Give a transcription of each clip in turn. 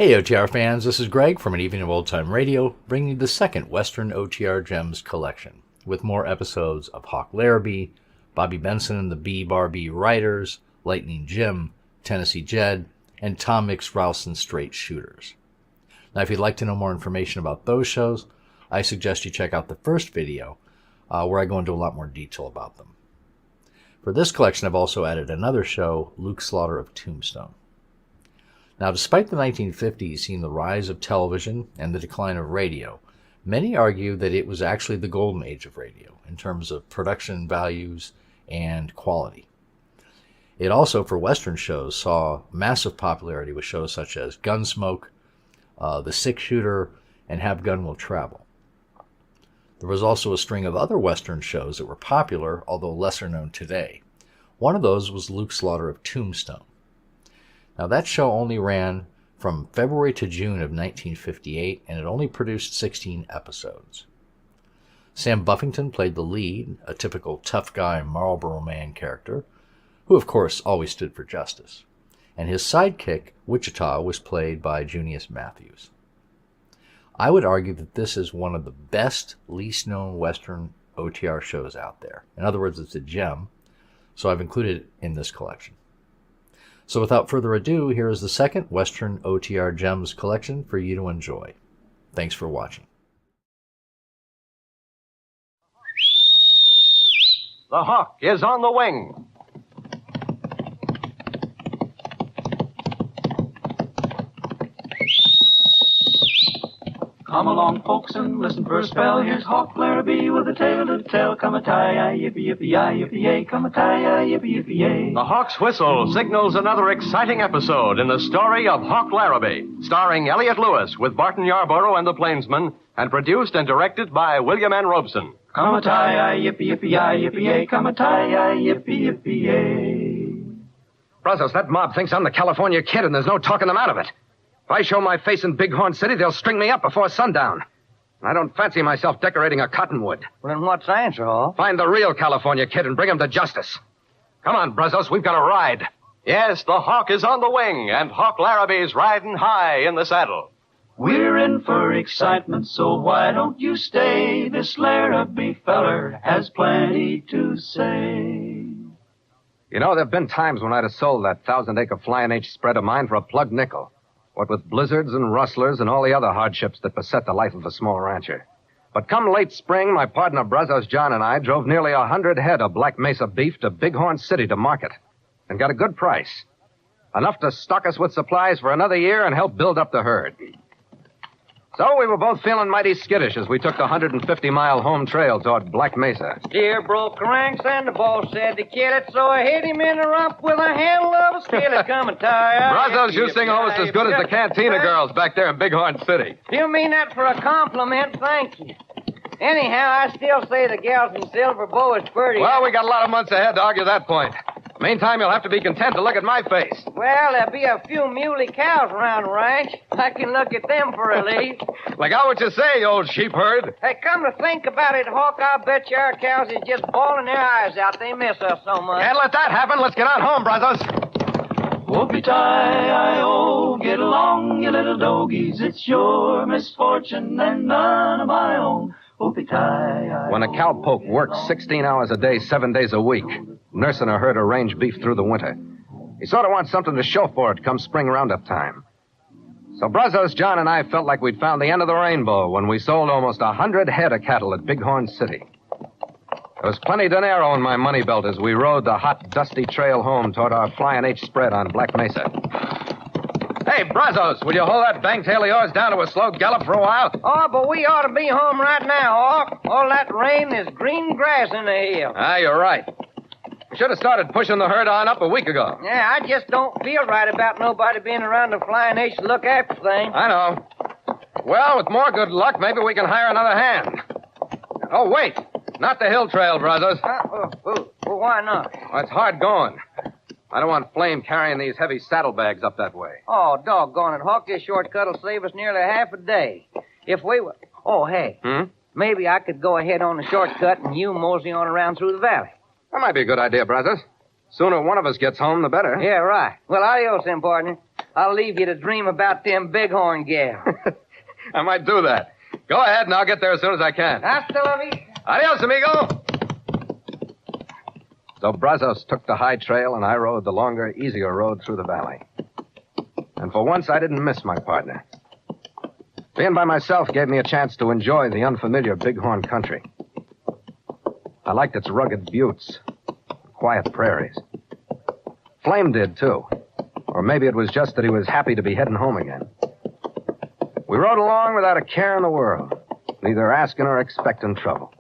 Hey OTR fans, this is Greg from An Evening of Old Time Radio, bringing you the second Western OTR Gems collection, with more episodes of Hawk Larrabee, Bobby Benson and the B-Bar-B Writers, Lightning Jim, Tennessee Jed, and Tom Mix Rouse and Straight Shooters. Now, if you'd like to know more information about those shows, I suggest you check out the first video, where I go into a lot more detail about them. For this collection, I've also added another show, Luke Slaughter of Tombstone. Now, despite the 1950s seeing the rise of television and the decline of radio, many argue that it was actually the golden age of radio in terms of production values and quality. It also, for Western shows, saw massive popularity with shows such as Gunsmoke, The Six Shooter, and Have Gun Will Travel. There was also a string of other Western shows that were popular, although lesser known today. One of those was Luke Slaughter of Tombstone. Now, that show only ran from February to June of 1958, and it only produced 16 episodes. Sam Buffington played the lead, a typical tough guy Marlboro Man character, who of course always stood for justice. And his sidekick, Wichita, was played by Junius Matthews. I would argue that this is one of the best, least-known Western OTR shows out there. In other words, it's a gem, so I've included it in this collection. So without further ado, here is the second Western OTR Gems collection for you to enjoy. Thanks for watching. The Hawk is on the wing. Come along, folks, and listen for a spell. Here's Hawk Larrabee with a tale to tell. Come a tie, yippee, yippee, yippee, yay. Come a tie, yippee, yippee, yay. The Hawk's whistle signals another exciting episode in the story of Hawk Larrabee, starring Elliott Lewis with Barton Yarborough and the Plainsmen, and produced and directed by William N. Robeson. Come a tie, yippee, yippee, yippee, yay. Come a tie, yippee, yippee, yay. Brazos, that mob thinks I'm the California Kid, and there's no talking them out of it. If I show my face in Bighorn City, they'll string me up before sundown. I don't fancy myself decorating a cottonwood. Well, then what's the answer, Hawk? Find the real California Kid and bring him to justice. Come on, Brazos, we've got a ride. Yes, the Hawk is on the wing, and Hawk Larrabee's riding high in the saddle. We're in for excitement, so why don't you stay? This Larrabee feller has plenty to say. You know, there've been times when I'd have sold that 1,000-acre Flying H spread of mine for a plug nickel. What with blizzards and rustlers and all the other hardships that beset the life of a small rancher. But come late spring, my partner Brazos John and I drove nearly 100 head of Black Mesa beef to Bighorn City to market. And got a good price. Enough to stock us with supplies for another year and help build up the herd. So we were both feeling mighty skittish as we took the 150-mile home trail toward Black Mesa. Steer broke ranks and the boss said to kill it, so I hit him in the rump with a handle of a skillet. Come and tie. Brazos, you sing almost as good as the Cantina girls back there in Bighorn City. You mean that for a compliment? Thank you. Anyhow, I still say the gals in Silver Bow is pretty. Well, we got a lot of months ahead to argue that point. Meantime, you'll have to be content to look at my face. Well, there'll be a few muley cows around the ranch. I can look at them for relief. Like out what you say, you old sheep herd. Hey, come to think about it, Hawk, I'll bet you our cows is just bawling their eyes out. They miss us so much. Can't let that happen. Let's get on home, Brazos. Whoopie-tie-I-O, get along, you little dogies. It's your misfortune and none of my own. Whoopie-tie-I-O. When a cowpoke works 16 hours a day, 7 days a week, nursing a herd of range beef through the winter, he sort of wants something to show for it come spring roundup time. So Brazos, John, and I felt like we'd found the end of the rainbow when we sold almost 100 head of cattle at Bighorn City. There was plenty dinero in my money belt as we rode the hot, dusty trail home toward our Flying H spread on Black Mesa. Hey, Brazos, will you hold that bangtail of yours down to a slow gallop for a while? Oh, but we ought to be home right now, Hawk. All that rain, there's green grass in the hill. Ah, you're right. We should have started pushing the herd on up a week ago. Yeah, I just don't feel right about nobody being around the Flying H to look after things. I know. Well, with more good luck, maybe we can hire another hand. Oh, wait. Not the hill trail, Brazos. Well, why not? Well, it's hard going. I don't want Flame carrying these heavy saddlebags up that way. Oh, doggone it, Hawk. This shortcut will save us nearly half a day. If we were... Oh, hey. Maybe I could go ahead on the shortcut and you mosey on around through the valley. That might be a good idea, Brazos. Sooner one of us gets home, the better. Yeah, right. Well, adios then, partner. I'll leave you to dream about them bighorn gals. I might do that. Go ahead, and I'll get there as soon as I can. Hasta la vista. Adios, amigo. So Brazos took the high trail, and I rode the longer, easier road through the valley. And for once, I didn't miss my partner. Being by myself gave me a chance to enjoy the unfamiliar bighorn country. I liked its rugged buttes, quiet prairies. Flame did, too. Or maybe it was just that he was happy to be heading home again. We rode along without a care in the world, neither asking or expecting trouble.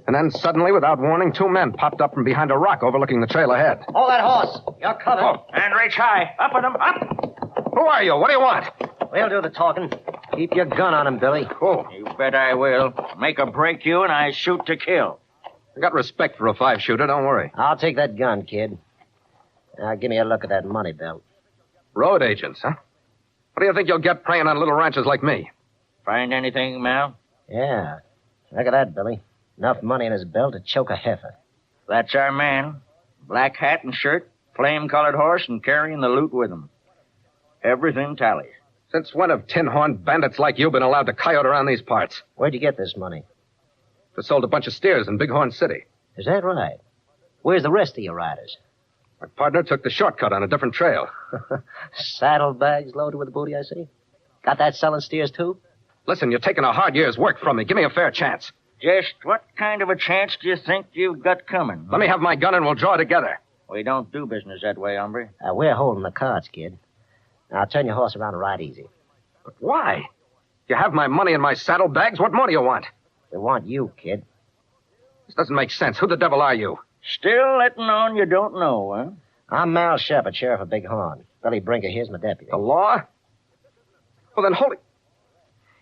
And then suddenly, without warning, 2 men popped up from behind a rock overlooking the trail ahead. Hold that horse. You're covered. Oh, And reach high. Up with them. Up. who are you? What do you want? We'll do the talking. Keep your gun on him, Billy. Oh, You bet I will. Make or break you, and I shoot to kill. I got respect for a 5-shooter, don't worry. I'll take that gun, kid. Now, give me a look at that money belt. Road agents, huh? What do you think you'll get preying on little ranchers like me? Find anything, Mal? Yeah. Look at that, Billy. Enough money in his belt to choke a heifer. That's our man. Black hat and shirt, flame-colored horse, and carrying the loot with him. Everything tallies. Since when have tin-horned bandits like you been allowed to coyote around these parts? Where'd you get this money? Just sold a bunch of steers in Bighorn City. Is that right? Where's the rest of your riders? My partner took the shortcut on a different trail. Saddlebags loaded with booty, I see. Got that selling steers, too? Listen, you're taking a hard year's work from me. Give me a fair chance. Just what kind of a chance do you think you've got coming? Let me have my gun and we'll draw together. We don't do business that way, hombre. We're holding the cards, kid. Now, turn your horse around and ride easy. But why? You have my money in my saddlebags. What more do you want? We want you, kid. This doesn't make sense. Who the devil are you? Still letting on you don't know, huh? I'm Mal Shepard, sheriff of Bighorn. Billy Brinker here's my deputy. The law? Well, then, holy...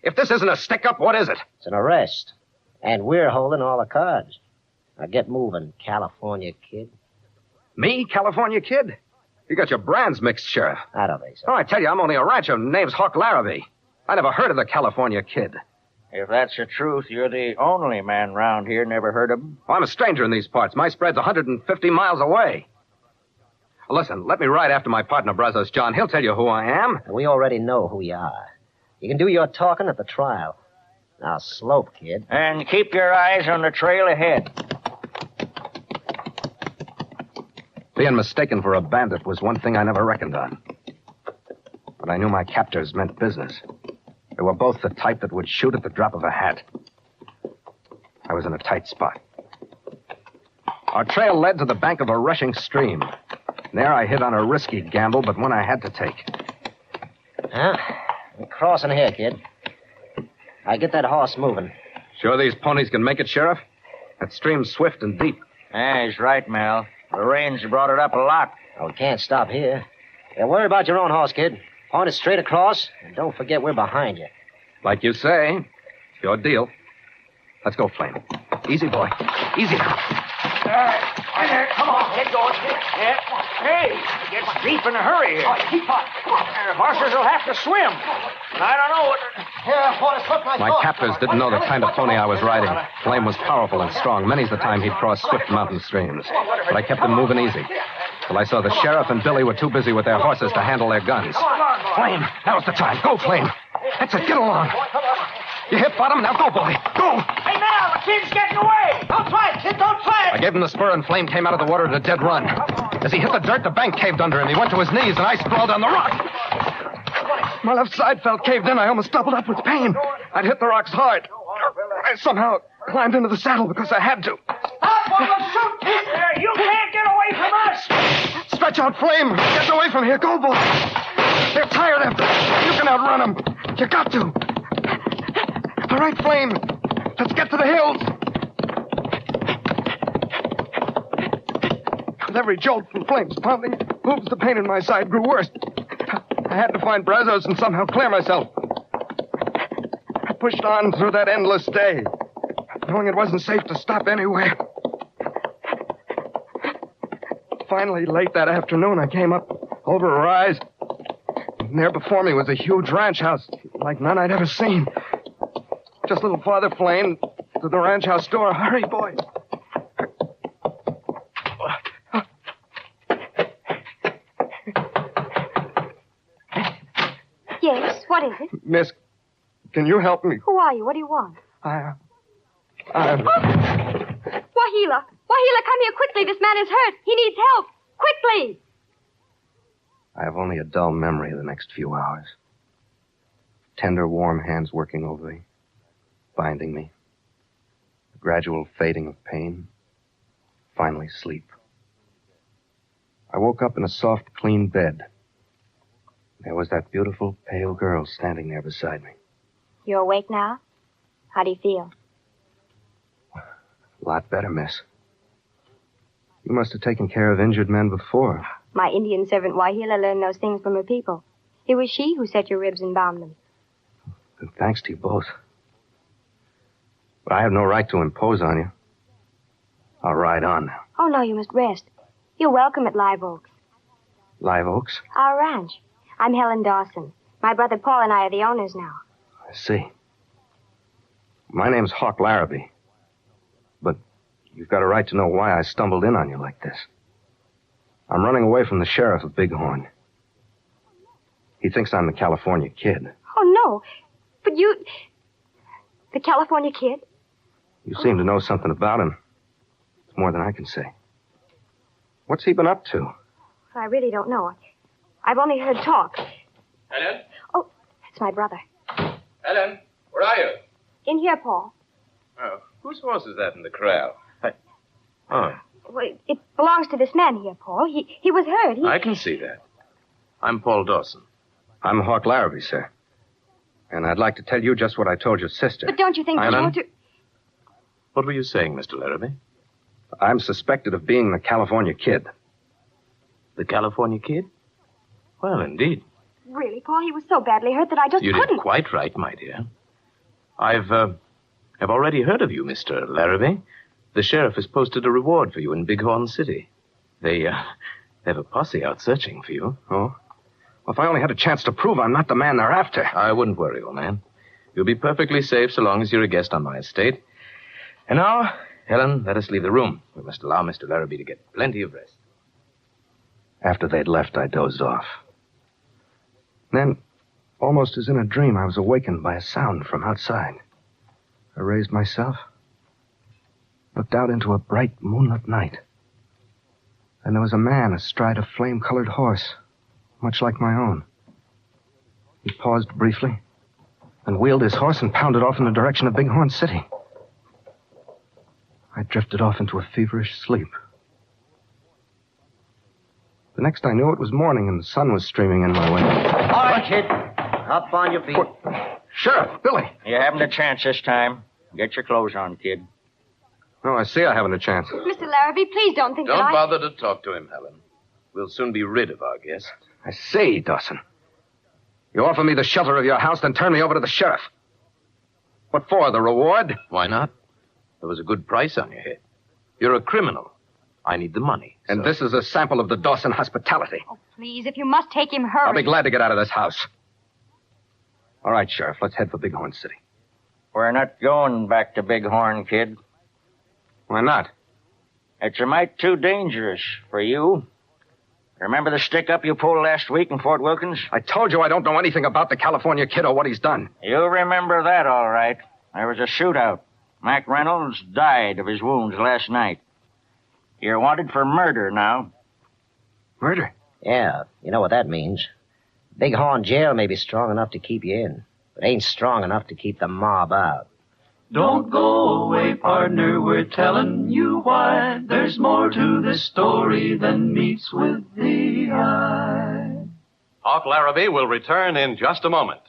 If this isn't a stick-up, what is it? It's an arrest. And we're holding all the cards. Now, get moving, California kid. Me, California kid? You got your brands mixed, Sheriff. I don't think so. Oh, I tell you, I'm only a rancher. Name's Hawk Larrabee. I never heard of the California kid. If that's the truth, you're the only man round here never heard of him. Well, I'm a stranger in these parts. My spread's 150 miles away. Listen, let me ride after my partner, Brazos John. He'll tell you who I am. We already know who you are. You can do your talking at the trial. Now, slope, kid. And keep your eyes on the trail ahead. Being mistaken for a bandit was one thing I never reckoned on. But I knew my captors meant business. They were both the type that would shoot at the drop of a hat. I was in a tight spot. Our trail led to the bank of a rushing stream. There I hit on a risky gamble, but one I had to take. Huh? We're crossing here, kid. I get that horse moving. Sure these ponies can make it, Sheriff? That stream's swift and deep. He's right, Mal. The rains brought it up a lot. Oh, we can't stop here. Yeah, worry about your own horse, kid. Point it straight across, and don't forget we're behind you. Like you say, it's your deal. Let's go, Flame. Easy, boy. Easy now. Come on, get going. Yeah. Hey, it gets deep in a hurry here. Keep on. Horses will have to swim. I don't know what... My captors didn't know the kind of pony I was riding. Flame was powerful and strong. Many's the time he'd crossed swift mountain streams. But I kept him moving easy. Till I saw the sheriff and Billy were too busy with their horses to handle their guns. Flame, now's the time. Go, Flame. That's it. Get along. You hit bottom. Now go, boy. Go. Hey, Mal, the kid's getting away. Don't try it, kid. Don't try I gave him the spur, and Flame came out of the water at a dead run. As he hit the dirt, the bank caved under him. He went to his knees, and I sprawled on the rock. My left side felt caved in. I almost doubled up with pain. I'd hit the rocks hard. I somehow climbed into the saddle because I had to. Stop or we'll shoot, kid. You can't get away from us. Stretch out, Flame. Get away from here. Go, boy. They're tired of you. You can outrun them. You got to. All right, Flame. Let's get to the hills. With every jolt from Flame's pounding hooves, the pain in my side grew worse. I had to find Brazos and somehow clear myself. I pushed on through that endless day, knowing it wasn't safe to stop anywhere. Finally, late that afternoon, I came up over a rise. And there before me was a huge ranch house, like none I'd ever seen. Just a little farther, Flame, to the ranch house door. Hurry, boy. Yes, what is it? Miss, can you help me? Who are you? What do you want? I... Wahila! Wahila, come here quickly. This man is hurt. He needs help. Quickly! I have only a dull memory of the next few hours. Tender, warm hands working over me, binding me. The gradual fading of pain. Finally, sleep. I woke up in a soft, clean bed. There was that beautiful, pale girl standing there beside me. You're awake now? How do you feel? A lot better, miss. You must have taken care of injured men before. My Indian servant Wahila learned those things from her people. It was she who set your ribs and bound them. And thanks to you both. But I have no right to impose on you. I'll ride on now. Oh, no, you must rest. You're welcome at Live Oaks. Live Oaks? Our ranch. I'm Helen Dawson. My brother Paul and I are the owners now. I see. My name's Hawk Larrabee. But you've got a right to know why I stumbled in on you like this. I'm running away from the sheriff of Bighorn. He thinks I'm the California Kid. Oh, no. But you... The California Kid? You seem to know something about him. It's more than I can say. What's he been up to? I really don't know. I've only heard talk. Helen? Oh, it's my brother. Helen, where are you? In here, Paul. Oh, whose horse is that in the corral? Oh, Well, it belongs to this man here, Paul. He was hurt. I can see that. I'm Paul Dawson. I'm Hawk Larrabee, sir. And I'd like to tell you just what I told your sister. But don't you think that you ought to... What were you saying, Mr. Larrabee? I'm suspected of being the California Kid. The California Kid? Well, indeed. Really, Paul, he was so badly hurt that I just You couldn't... did quite right, my dear. I've already heard of you, Mr. Larrabee. The sheriff has posted a reward for you in Bighorn City. They have a posse out searching for you. Oh? Well, if I only had a chance to prove I'm not the man they're after. I wouldn't worry, old man. You'll be perfectly safe so long as you're a guest on my estate. And now, Helen, let us leave the room. We must allow Mr. Larrabee to get plenty of rest. After they'd left, I dozed off. Then, almost as in a dream, I was awakened by a sound from outside. I raised myself, looked out into a bright moonlit night. And there was a man astride a flame-colored horse, much like my own. He paused briefly, and wheeled his horse and pounded off in the direction of Bighorn City. I drifted off into a feverish sleep. The next I knew, it was morning, and the sun was streaming in my window. All right, kid. Up on your feet. Sheriff, Billy! You haven't a chance this time. Get your clothes on, kid. No, I see I haven't a chance. Mr. Larrabee, please don't think that Don't I... bother to talk to him, Helen. We'll soon be rid of our guest. I see, Dawson. You offer me the shelter of your house, then turn me over to the sheriff. What for, the reward? Why not? There was a good price on your head. You're a criminal. I need the money. And so- this is a sample of the Dawson hospitality. Oh, please, if you must take him, hurry. I'll be glad to get out of this house. All right, Sheriff, let's head for Bighorn City. We're not going back to Bighorn, kid. Why not? It's a mite too dangerous for you. Remember the stick-up you pulled last week in Fort Wilkins? I told you I don't know anything about the California Kid or what he's done. You remember that, all right. There was a shootout. Mac Reynolds died of his wounds last night. You're wanted for murder now. Murder? Yeah, you know what that means. Bighorn jail may be strong enough to keep you in, but ain't strong enough to keep the mob out. Don't go away, partner, we're telling you why. There's more to this story than meets with the eye. Hawk Larrabee will return in just a moment.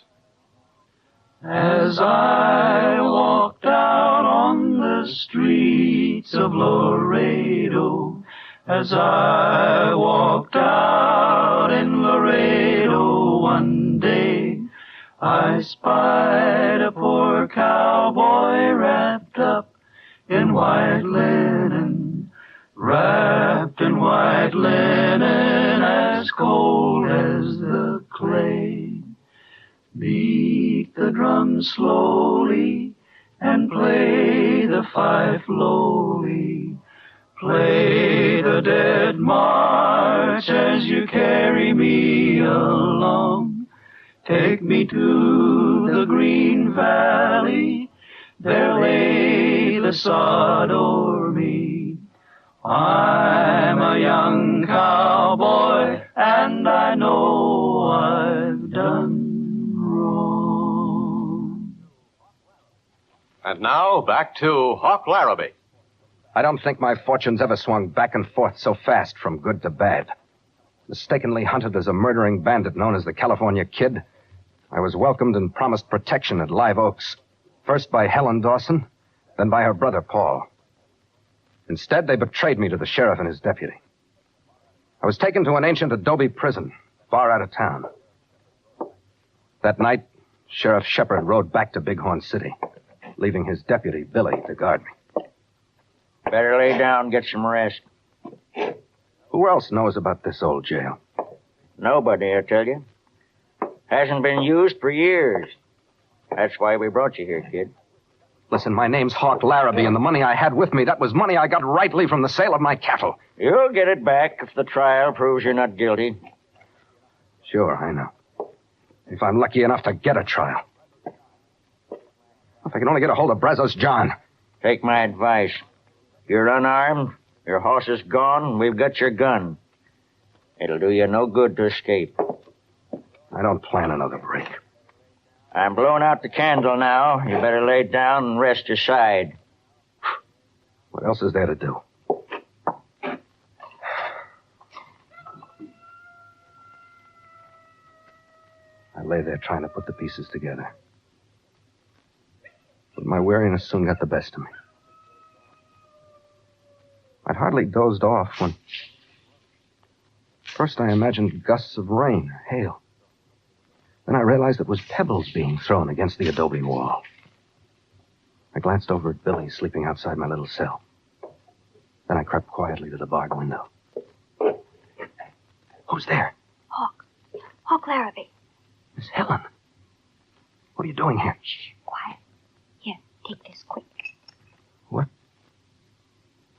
As I walked out on the streets of Laredo, as I walked out in Laredo one day, I spied a poor cowboy wrapped up in white linen, wrapped in white linen as cold as the clay. Beat the drum slowly and play the fife lowly. Play the dead march as you carry me along. Take me to the green valley, there lay the sod o'er me. I'm a young cowboy, and I know I've done wrong. And now, back to Hawk Larrabee. I don't think my fortunes ever swung back and forth so fast from good to bad. Mistakenly hunted as a murdering bandit known as the California Kid, I was welcomed and promised protection at Live Oaks. First by Helen Dawson, then by her brother, Paul. Instead, they betrayed me to the sheriff and his deputy. I was taken to an ancient adobe prison, far out of town. That night, Sheriff Shepard rode back to Bighorn City, leaving his deputy, Billy, to guard me. Better lay down and get some rest. Who else knows about this old jail? Nobody, I tell you. Hasn't been used for years. That's why we brought you here, kid. Listen, my name's Hawk Larrabee, and the money I had with me, that was money I got rightly from the sale of my cattle. You'll get it back if the trial proves you're not guilty. Sure, I know. If I'm lucky enough to get a trial. If I can only get a hold of Brazos John. Take my advice. You're unarmed, your horse is gone, and we've got your gun. It'll do you no good to escape. I don't plan another break. I'm blowing out the candle now. You better lay down and rest your side. What else is there to do? I lay there trying to put the pieces together. But my weariness soon got the best of me. I'd hardly dozed off when... First I imagined gusts of rain, hail. Then I realized it was pebbles being thrown against the adobe wall. I glanced over at Billy sleeping outside my little cell. Then I crept quietly to the barred window. Who's there? Hawk Larrabee. Miss Helen. What are you doing here? Shh, quiet. Here, take this quick. What?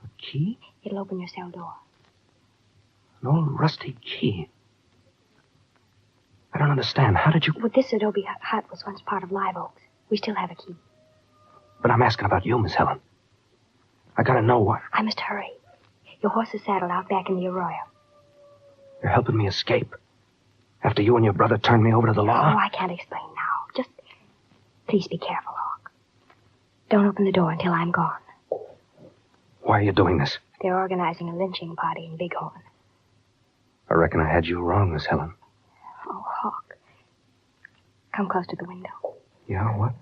A key? It'll open your cell door. An old rusty key. I don't understand. How did you... Well, this adobe hut was once part of Live Oaks. We still have a key. But I'm asking about you, Miss Helen. I gotta know what... I must hurry. Your horse is saddled out back in the arroyo. You're helping me escape. After you and your brother turned me over to the law? Oh, I can't explain now. Just please be careful, Hawk. Don't open the door until I'm gone. Why are you doing this? They're organizing a lynching party in Bighorn. I reckon I had you wrong, Miss Helen. Oh, Hawk. Come close to the window. Yeah, what?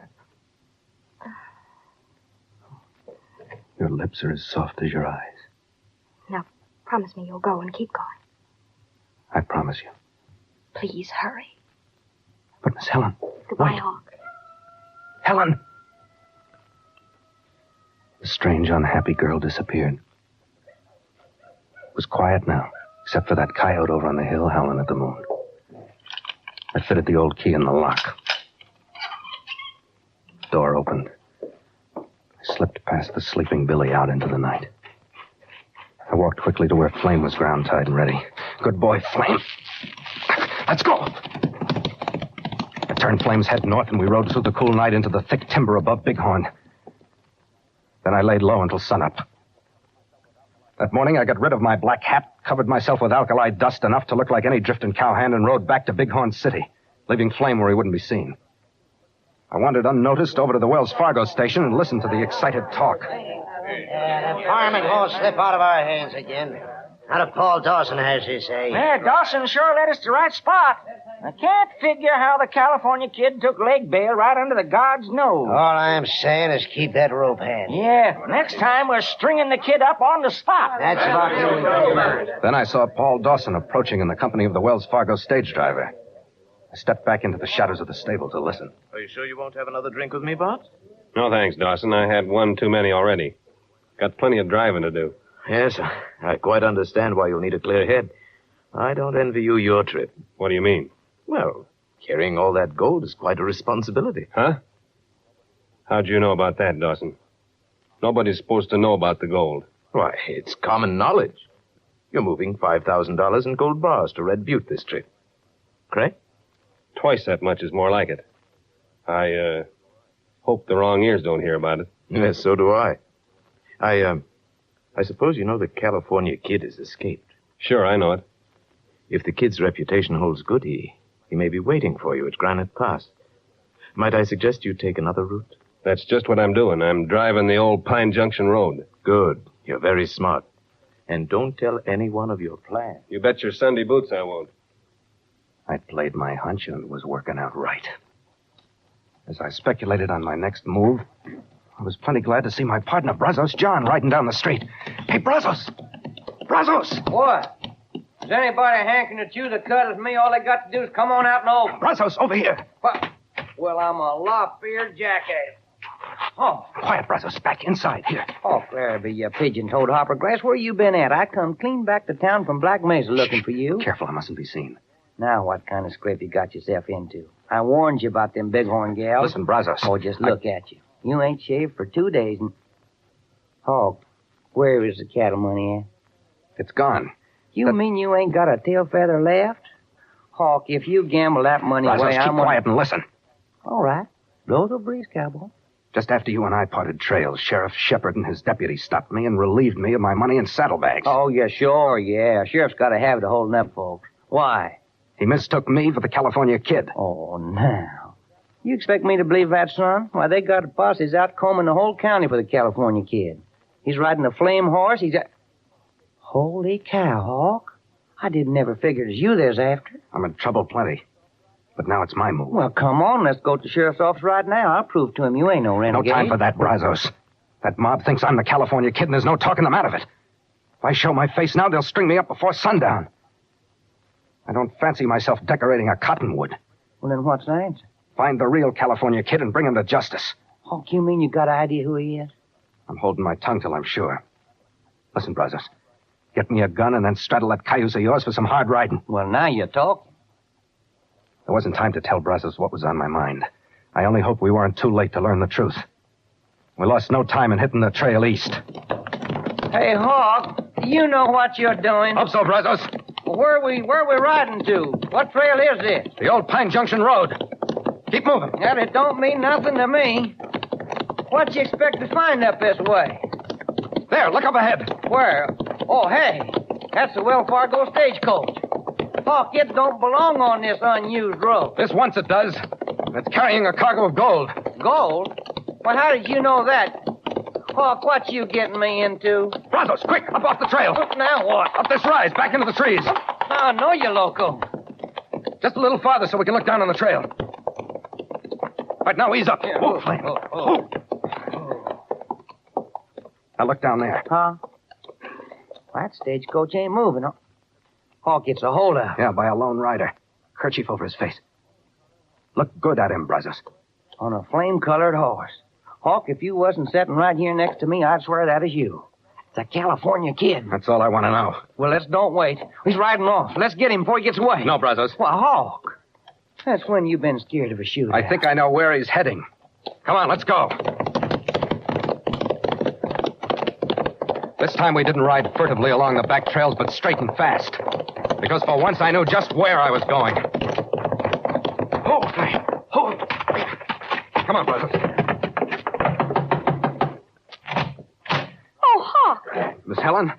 Your lips are as soft as your eyes. Now, promise me you'll go and keep going. I promise you. Please, hurry. But, Miss Helen... Goodbye, wait. Hawk. Helen! The strange, unhappy girl disappeared. It was quiet now, except for that coyote over on the hill howling at the moon. I fitted the old key in the lock. The door opened. I slipped past the sleeping Billy out into the night. I walked quickly to where Flame was ground tied and ready. Good boy, Flame. Let's go! I turned Flame's head north, and we rode through the cool night into the thick timber above Bighorn. Then I laid low until sunup. That morning, I got rid of my black hat, covered myself with alkali dust enough to look like any drifting cowhand, and rode back to Bighorn City, leaving Flame where he wouldn't be seen. I wandered unnoticed over to the Wells Fargo station and listened to the excited talk. Yeah, the farming won't slip out of our hands again. Not if Paul Dawson has his say. Yeah, Dawson sure led us to the right spot. I can't figure how the California Kid took leg bail right under the guard's nose. All I'm saying is keep that rope handy. Yeah, next time we're stringing the kid up on the spot. That's about it. Then I saw Paul Dawson approaching in the company of the Wells Fargo stage driver. I stepped back into the shadows of the stable to listen. Are you sure you won't have another drink with me, Bart? No, thanks, Dawson. I had one too many already. Got plenty of driving to do. Yes, I quite understand why you'll need a clear head. I don't envy you your trip. What do you mean? Well, carrying all that gold is quite a responsibility. Huh? How'd you know about that, Dawson? Nobody's supposed to know about the gold. Why, it's common knowledge. You're moving $5,000 in gold bars to Red Butte this trip. Correct? Twice that much is more like it. I hope the wrong ears don't hear about it. Yes, so do I. I suppose you know the California Kid has escaped. Sure, I know it. If the Kid's reputation holds good, he may be waiting for you at Granite Pass. Might I suggest you take another route? That's just what I'm doing. I'm driving the old Pine Junction Road. Good. You're very smart. And don't tell anyone of your plan. You bet your Sunday boots I won't. I played my hunch, and it was working out right. As I speculated on my next move, I was plenty glad to see my partner, Brazos John, riding down the street. Hey, Brazos! Brazos! What? Is anybody hankering to chew the cud as me? All they got to do is come on out and open. Brazos, over here. What? Well, I'm a lop-eared jackass. Oh. Quiet, Brazos. Back inside. Here. Oh, Larrabee, you pigeon-toed hoppergrass. Where you been at? I come clean back to town from Black Mesa looking for you. Careful, I mustn't be seen. Now, what kind of scrape you got yourself into? I warned you about them bighorn gals. Listen, Brazos. Oh, just look at you. You ain't shaved for 2 days and... Hawk, where is the cattle money at? It's gone. You mean you ain't got a tail feather left? Hawk, if you gamble that money Brazos, away, keep I'm quiet and listen. All right. Blow the breeze, cowboy. Just after you and I parted trails, Sheriff Shepard and his deputy stopped me and relieved me of my money and saddlebags. Oh, yeah, sure, yeah. Sheriff's got a habit of holding up folks. Why? He mistook me for the California Kid. Oh, now. You expect me to believe that, son? Why, they got posses out combing the whole county for the California Kid. He's riding a flame horse. Holy cow, Hawk. I didn't ever figure it was you there's after. I'm in trouble plenty. But now it's my move. Well, come on. Let's go to the sheriff's office right now. I'll prove to him you ain't no renegade. No time for that, Brazos. That mob thinks I'm the California Kid, and there's no talking them out of it. If I show my face now, they'll string me up before sundown. I don't fancy myself decorating a cottonwood. Well, then what's the answer? Find the real California Kid and bring him to justice. Hawk, you mean you got an idea who he is? I'm holding my tongue till I'm sure. Listen, Brazos. Get me a gun and then straddle that cayuse of yours for some hard riding. Well, now you're talking. There wasn't time to tell Brazos what was on my mind. I only hope we weren't too late to learn the truth. We lost no time in hitting the trail east. Hey, Hawk, you know what you're doing. Hope so, Brazos. Where we riding to? What trail is this? The old Pine Junction Road. Keep moving. Well, it don't mean nothing to me. What you expect to find up this way? There, look up ahead. Where? Oh, hey, that's the Wells Fargo stagecoach. Hawk, it don't belong on this unused road. This once it does. It's carrying a cargo of gold. Gold? Well, how did you know that? Hawk, what you getting me into? Brazos, quick, up off the trail. Now what? Up this rise, back into the trees. Now I know you're loco. Just a little farther so we can look down on the trail. Right, now ease up. Yeah, Whoa, Flame. oh. Now look down there. Huh? That stagecoach ain't moving. Huh? Hawk, it's a holdup. Yeah, by a lone rider. Kerchief over his face. Look good at him, Brazos. On a flame-colored horse. Hawk, if you wasn't sitting right here next to me, I'd swear that is you. It's a California Kid. That's all I want to know. Well, let's don't wait. He's riding off. Let's get him before he gets away. No, Brazos. Well, Hawk, that's when you've been scared of a shootout. I think I know where he's heading. Come on, let's go. This time we didn't ride furtively along the back trails, but straight and fast. Because for once I knew just where I was going. Oh, Flame. Oh. Come on, Brazos. Oh, Hawk. Miss Helen,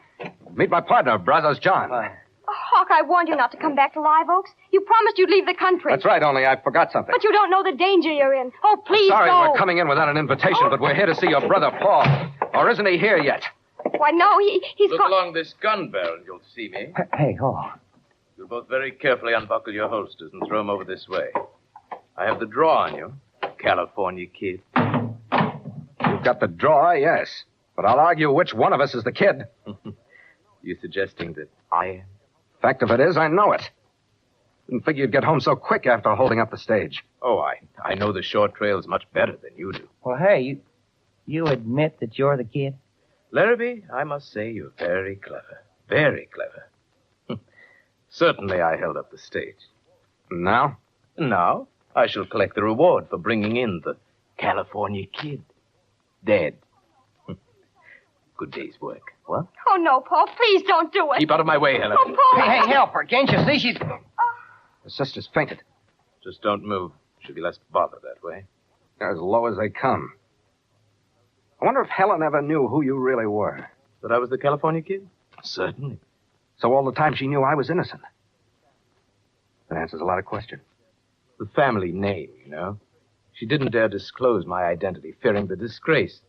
meet my partner, Brazos John. Oh, Hawk, I warned you not to come back to Live Oaks. You promised you'd leave the country. That's right, only I forgot something. But you don't know the danger you're in. Oh, please Sorry, go. we're coming in without an invitation, but we're here to see your brother, Paul. Or isn't he here yet? Why, no, he's Look gone. along this gun barrel and you'll see me. Hey, Hawk. You'll both very carefully unbuckle your holsters and throw them over this way. I have the draw on you, California Kid. You've got the draw, yes. But I'll argue which one of us is the kid. You suggesting that I am? Fact of it is, I know it. Didn't figure you'd get home so quick after holding up the stage. Oh, I know the short trails much better than you do. Well, hey, you admit that you're the kid? Larrabee, I must say you're very clever. Very clever. Certainly I held up the stage. Now? Now, I shall collect the reward for bringing in the California Kid. Dead. Good day's work. What? Oh, no, Paul, please don't do it. Keep out of my way, Helen. Oh, Paul. Hey, help her. Can't you see she's... The sister's fainted. Just don't move. Should be less bother that way. They're as low as they come. I wonder if Helen ever knew who you really were. That I was the California kid? Certainly. So all the time she knew I was innocent. That answers a lot of questions. The family name, you know. She didn't dare disclose my identity, fearing the disgrace.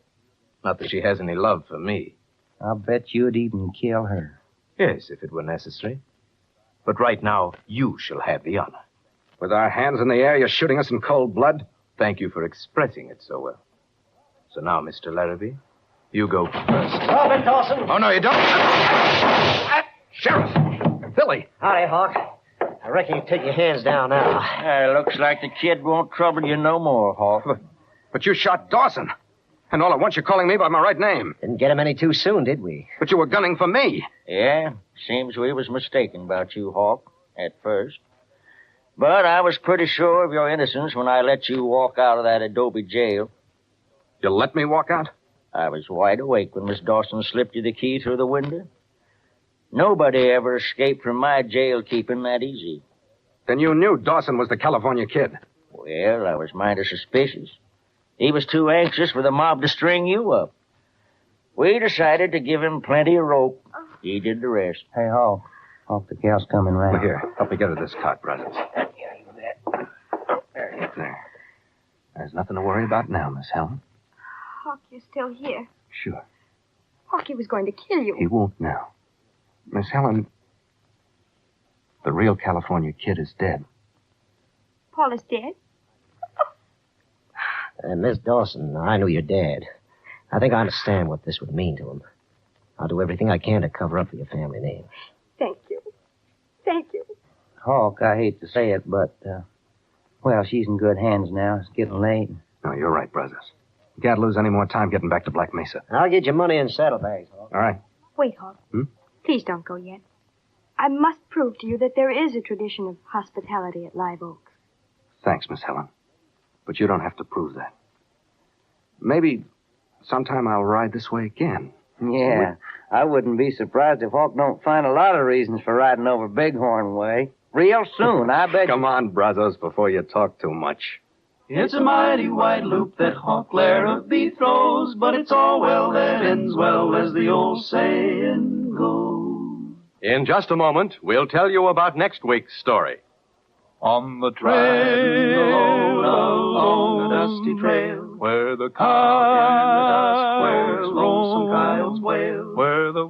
Not that she has any love for me. I'll bet you'd even kill her. Yes, if it were necessary. But right now, you shall have the honor. With our hands in the air, you're shooting us in cold blood? Thank you for expressing it so well. So now, Mr. Larrabee, you go first. Stop it, Dawson. Oh, no, you don't. Sheriff! Billy! Howdy, Hawk. I reckon you take your hands down now. Looks like the kid won't trouble you no more, Hawk. But you shot Dawson. And all at once you're calling me by my right name. Didn't get him any too soon, did we? But you were gunning for me. Yeah, seems we was mistaken about you, Hawk, at first. But I was pretty sure of your innocence when I let you walk out of that adobe jail. You let me walk out? I was wide awake when Miss Dawson slipped you the key through the window. Nobody ever escaped from my jail keeping that easy. Then you knew Dawson was the California kid. Well, I was mighty suspicious. He was too anxious for the mob to string you up. We decided to give him plenty of rope. He did the rest. Hey, Hawk. Hawk, the gal's coming right. Well, here, help me get her this cot, brothers. There. There's nothing to worry about now, Miss Helen. Hawk, you're still here. Sure. Hawk, he was going to kill you. He won't now. Miss Helen, the real California kid is dead. Paul is dead? Miss Dawson, I knew your dad. I think I understand what this would mean to him. I'll do everything I can to cover up for your family name. Thank you. Thank you. Hawk, I hate to say it, but, well, she's in good hands now. It's getting late. No, you're right, brothers. You can't lose any more time getting back to Black Mesa. I'll get you money in saddlebags, Hawk. All right. Wait, Hawk. Please don't go yet. I must prove to you that there is a tradition of hospitality at Live Oak. Thanks, Miss Helen. But you don't have to prove that. Maybe sometime I'll ride this way again. Yeah, I wouldn't be surprised if Hawk don't find a lot of reasons for riding over Bighorn Way. Real soon, I bet. Come on, brazos, before you talk too much. It's a mighty wide loop that Hawk Larrabee throws, but it's all well that ends well, as the old saying goes. In just a moment, we'll tell you about next week's story. On the trail, along the dusty trail, where the cow in the dusk, where lonesome coyotes wail, where the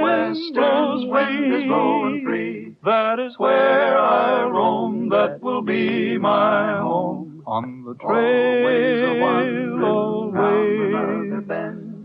western wind is blowing free, that is where I roam, that will be my home. On the trail, always,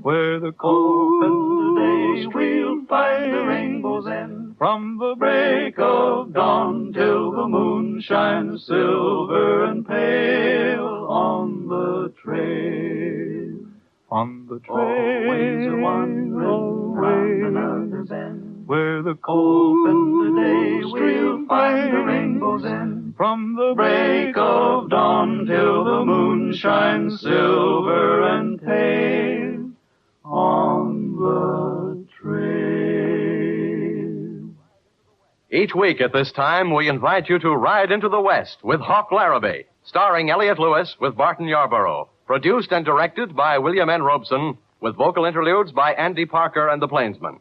where the open days we'll find the rainbow's end. From the break of dawn till the moon shines silver and pale on the trail. On the trail, always a wandering round another bend. Where the open days we'll find the rainbow's end. From the break of dawn till the moon shines silver and pale on the trail. Each week at this time, we invite you to ride into the West with Hawk Larrabee, starring Elliot Lewis with Barton Yarborough, produced and directed by William N. Robeson, with vocal interludes by Andy Parker and the Plainsmen.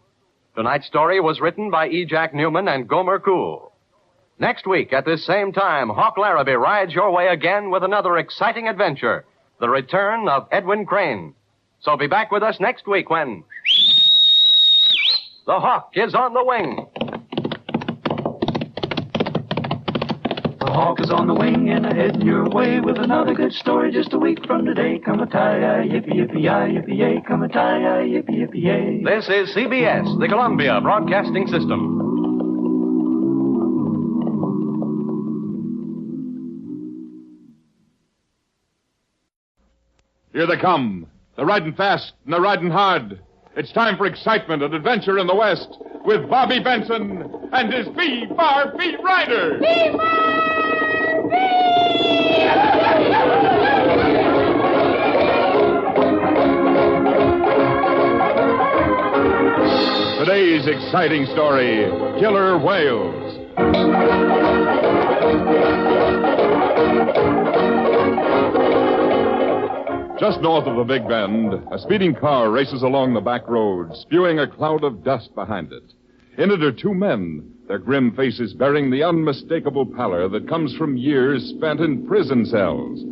Tonight's story was written by E. Jack Newman and Gomer Cool. Next week at this same time, Hawk Larrabee rides your way again with another exciting adventure, the return of Edwin Crane. So be back with us next week when the Hawk is on the wing. The hawk is on the wing and heading your way with another good story just a week from today. Come a tie, yippee, yippee, yippee, yay. Come a tie, yippee, yippee, yay. This is CBS, the Columbia Broadcasting System. Here they come. They're riding fast and they're riding hard. It's time for excitement and adventure in the West with Bobby Benson and his B-Bar-B Rider. Today's exciting story, Killer Whales. Just north of the Big Bend, a speeding car races along the back road, spewing a cloud of dust behind it. In it are two men, their grim faces bearing the unmistakable pallor that comes from years spent in prison cells.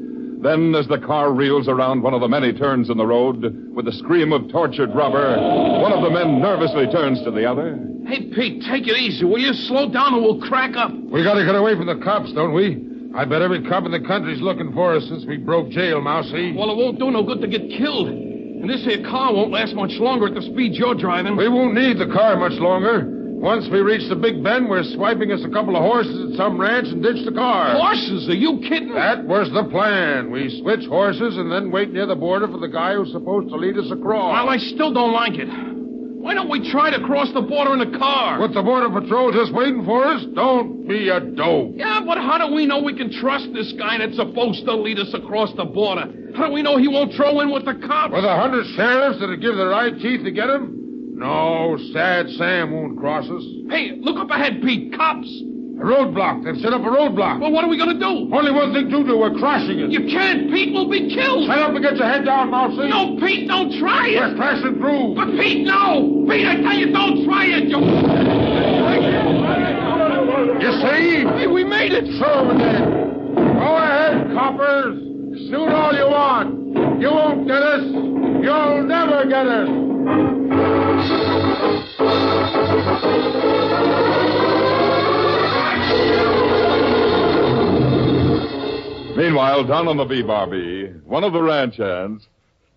Then, as the car reels around one of the many turns in the road, with a scream of tortured rubber, one of the men nervously turns to the other. Hey, Pete, take it easy. Will you slow down or we'll crack up? We gotta get away from the cops, don't we? I bet every cop in the country's looking for us since we broke jail, Mousy. Well, it won't do no good to get killed. And this here car won't last much longer at the speed you're driving. We won't need the car much longer. Once we reach the Big Bend, we're swiping us a couple of horses at some ranch and ditch the car. Horses? Are you kidding? That was the plan. We switch horses and then wait near the border for the guy who's supposed to lead us across. Well, I still don't like it. Why don't we try to cross the border in a car? With the Border Patrol just waiting for us? Don't be a dope. Yeah, but how do we know we can trust this guy that's supposed to lead us across the border? How do we know he won't throw in with the cops? With 100 sheriffs that'll give their eye teeth to get him? No, Sad Sam won't cross us. Hey, look up ahead, Pete. Cops. A roadblock. They've set up a roadblock. Well, what are we going to do? Only one thing to do. We're crossing it. You can't, Pete. We'll be killed. Shut up and get your head down, Mousy. No, Pete, don't try it. We're crashing through. But, Pete, no. Pete, I tell you, don't try it. You see? Hey, we made it. So we did. Go ahead, coppers. Shoot all you want. You won't get us. You'll never get us. Meanwhile, down on the B-Bar-B, one of the ranch hands,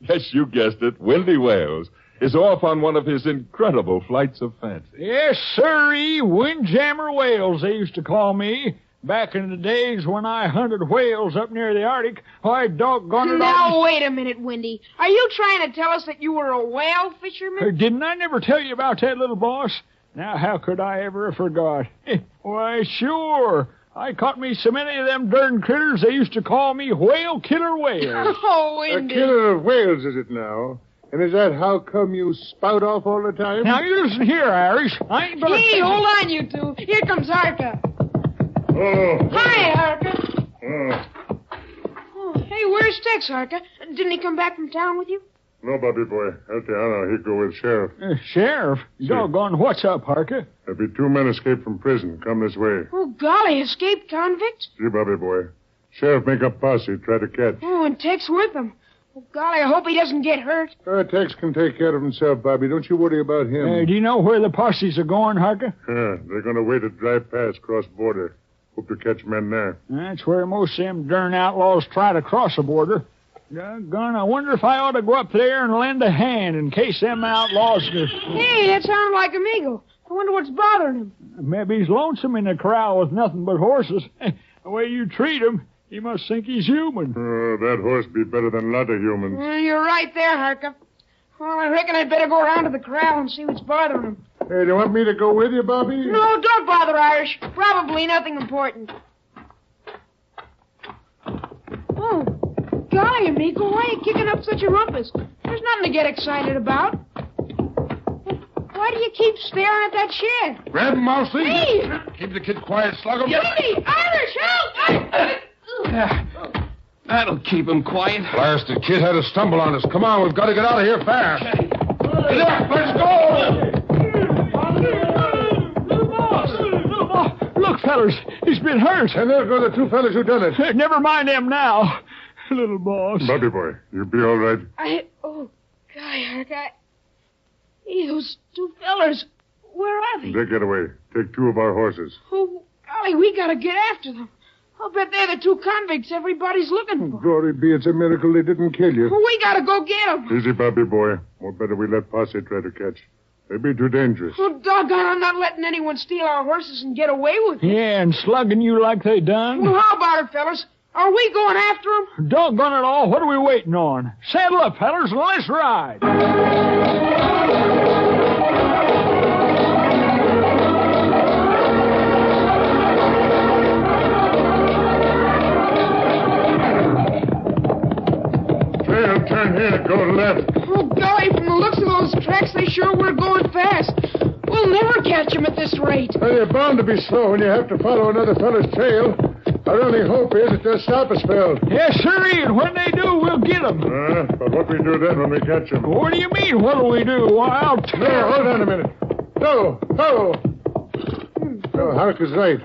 yes, you guessed it, Windy Wales, is off on one of his incredible flights of fancy. Yes, sirree, Windjammer Wales, they used to call me. Back in the days when I hunted whales up near the Arctic, why, doggone it. Now, wait a minute, Windy. Are you trying to tell us that you were a whale fisherman? Didn't I never tell you about that, little boss? Now, how could I ever have forgot? Why, sure. I caught me so many of them darn critters, they used to call me Whale Killer Whale. Oh, Windy. A killer of whales, is it now? And is that how come you spout off all the time? Now, you listen here, Irish. I ain't gonna... Hey, hold on, you two. Here comes Harka. Oh. Hi, Harka. Oh. Oh, hey, where's Tex, Harka? Didn't he come back from town with you? No, Bobby boy. I'll tell you, he'd go with Sheriff. Sheriff? Doggone, what's up, Harka? There'll be 2 men escaped from prison. Come this way. Oh, golly, escaped convicts? See, Bobby boy. Sheriff make up posse, try to catch. Oh, and Tex with them. Oh, golly, I hope he doesn't get hurt. Tex can take care of himself, Bobby. Don't you worry about him. Do you know where the posses are going, Harka? They're going to wait at Dry Pass cross border. Hope to catch men there. That's where most of them darn outlaws try to cross the border. Doggone, I wonder if I ought to go up there and lend a hand in case them outlaws... Hey, that sounds like Amigo. I wonder what's bothering him. Maybe he's lonesome in a corral with nothing but horses. The way you treat him, he must think he's human. That horse be better than a lot of humans. You're right there, Harka. Well, I reckon I'd better go around to the corral and see what's bothering him. Hey, do you want me to go with you, Bobby? No, don't bother, Irish. Probably nothing important. Oh, golly, amigo, why are you kicking up such a rumpus? There's nothing to get excited about. Why do you keep staring at that shed? Grab him, Mousy. Hey! Keep the kid quiet, slug him. Hey, Irish, help! That'll keep him quiet. Blasted kid had a stumble on us. Come on, we've got to get out of here fast. Get up, let's go! Look, fellas, he's been hurt. And there go the 2 fellas who done it. Never mind them now, little boss. Bobby boy, you'll be all right. Oh, golly, Harka. Hey, those 2 fellers, where are they? They get away. Take 2 of our horses. Oh, golly, we gotta get after them. I'll bet they're the 2 convicts everybody's looking for. Glory be, it's a miracle they didn't kill you. We gotta go get them. Easy, Bobby boy. Or better we let Posse try to catch. They'd be too dangerous. Oh, doggone, I'm not letting anyone steal our horses and get away with it. Yeah, and slugging you like they done. Well, how about it, fellas? Are we going after them? Doggone it all, what are we waiting on? Saddle up, fellas, and let's ride. Turn here, go left. Oh, golly, from the looks of those tracks, they sure were going fast. We'll never catch them at this rate. Well, you're bound to be slow when you have to follow another fellow's trail. Our only hope is that they'll stop a spell. Yes, sirree, and when they do, we'll get them. But what we do then when we catch them? What do you mean, what'll we do? Why, I'll tell... No, hold on a minute. No. Hark is right.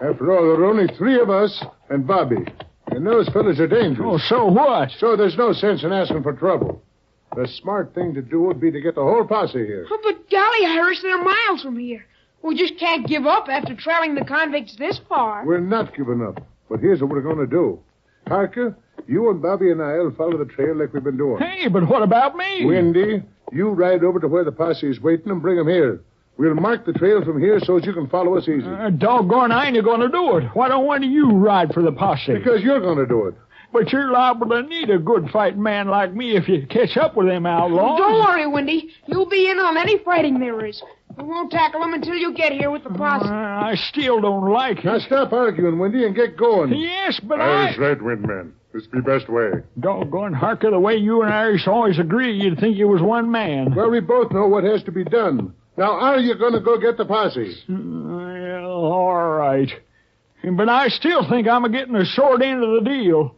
After all, there are only 3 of us and Bobby. And those fellas are dangerous. Oh, so what? So there's no sense in asking for trouble. The smart thing to do would be to get the whole posse here. Oh, but golly, Harris, they're miles from here. We just can't give up after trailing the convicts this far. We're not giving up. But here's what we're going to do. Harker, you and Bobby and I'll follow the trail like we've been doing. Hey, but what about me? Wendy, you ride over to where the posse is waiting and bring them here. We'll mark the trail from here so as you can follow us easy. Doggone, I ain't going to do it. Why don't one of you ride for the posse? Because you're going to do it. But you're liable to need a good fighting man like me if you catch up with them outlaws. Don't worry, Wendy. You'll be in on any fighting there is. We won't tackle them until you get here with the posse. I still don't like it. Now stop arguing, Wendy, and get going. Yes, but That's right, Windman. This be best way. Doggone, Harker, the way you and Irish always agree, you'd think you was one man. Well, we both know what has to be done. Now, are you going to go get the posse? Well, all right. But I still think I'm getting the short end of the deal.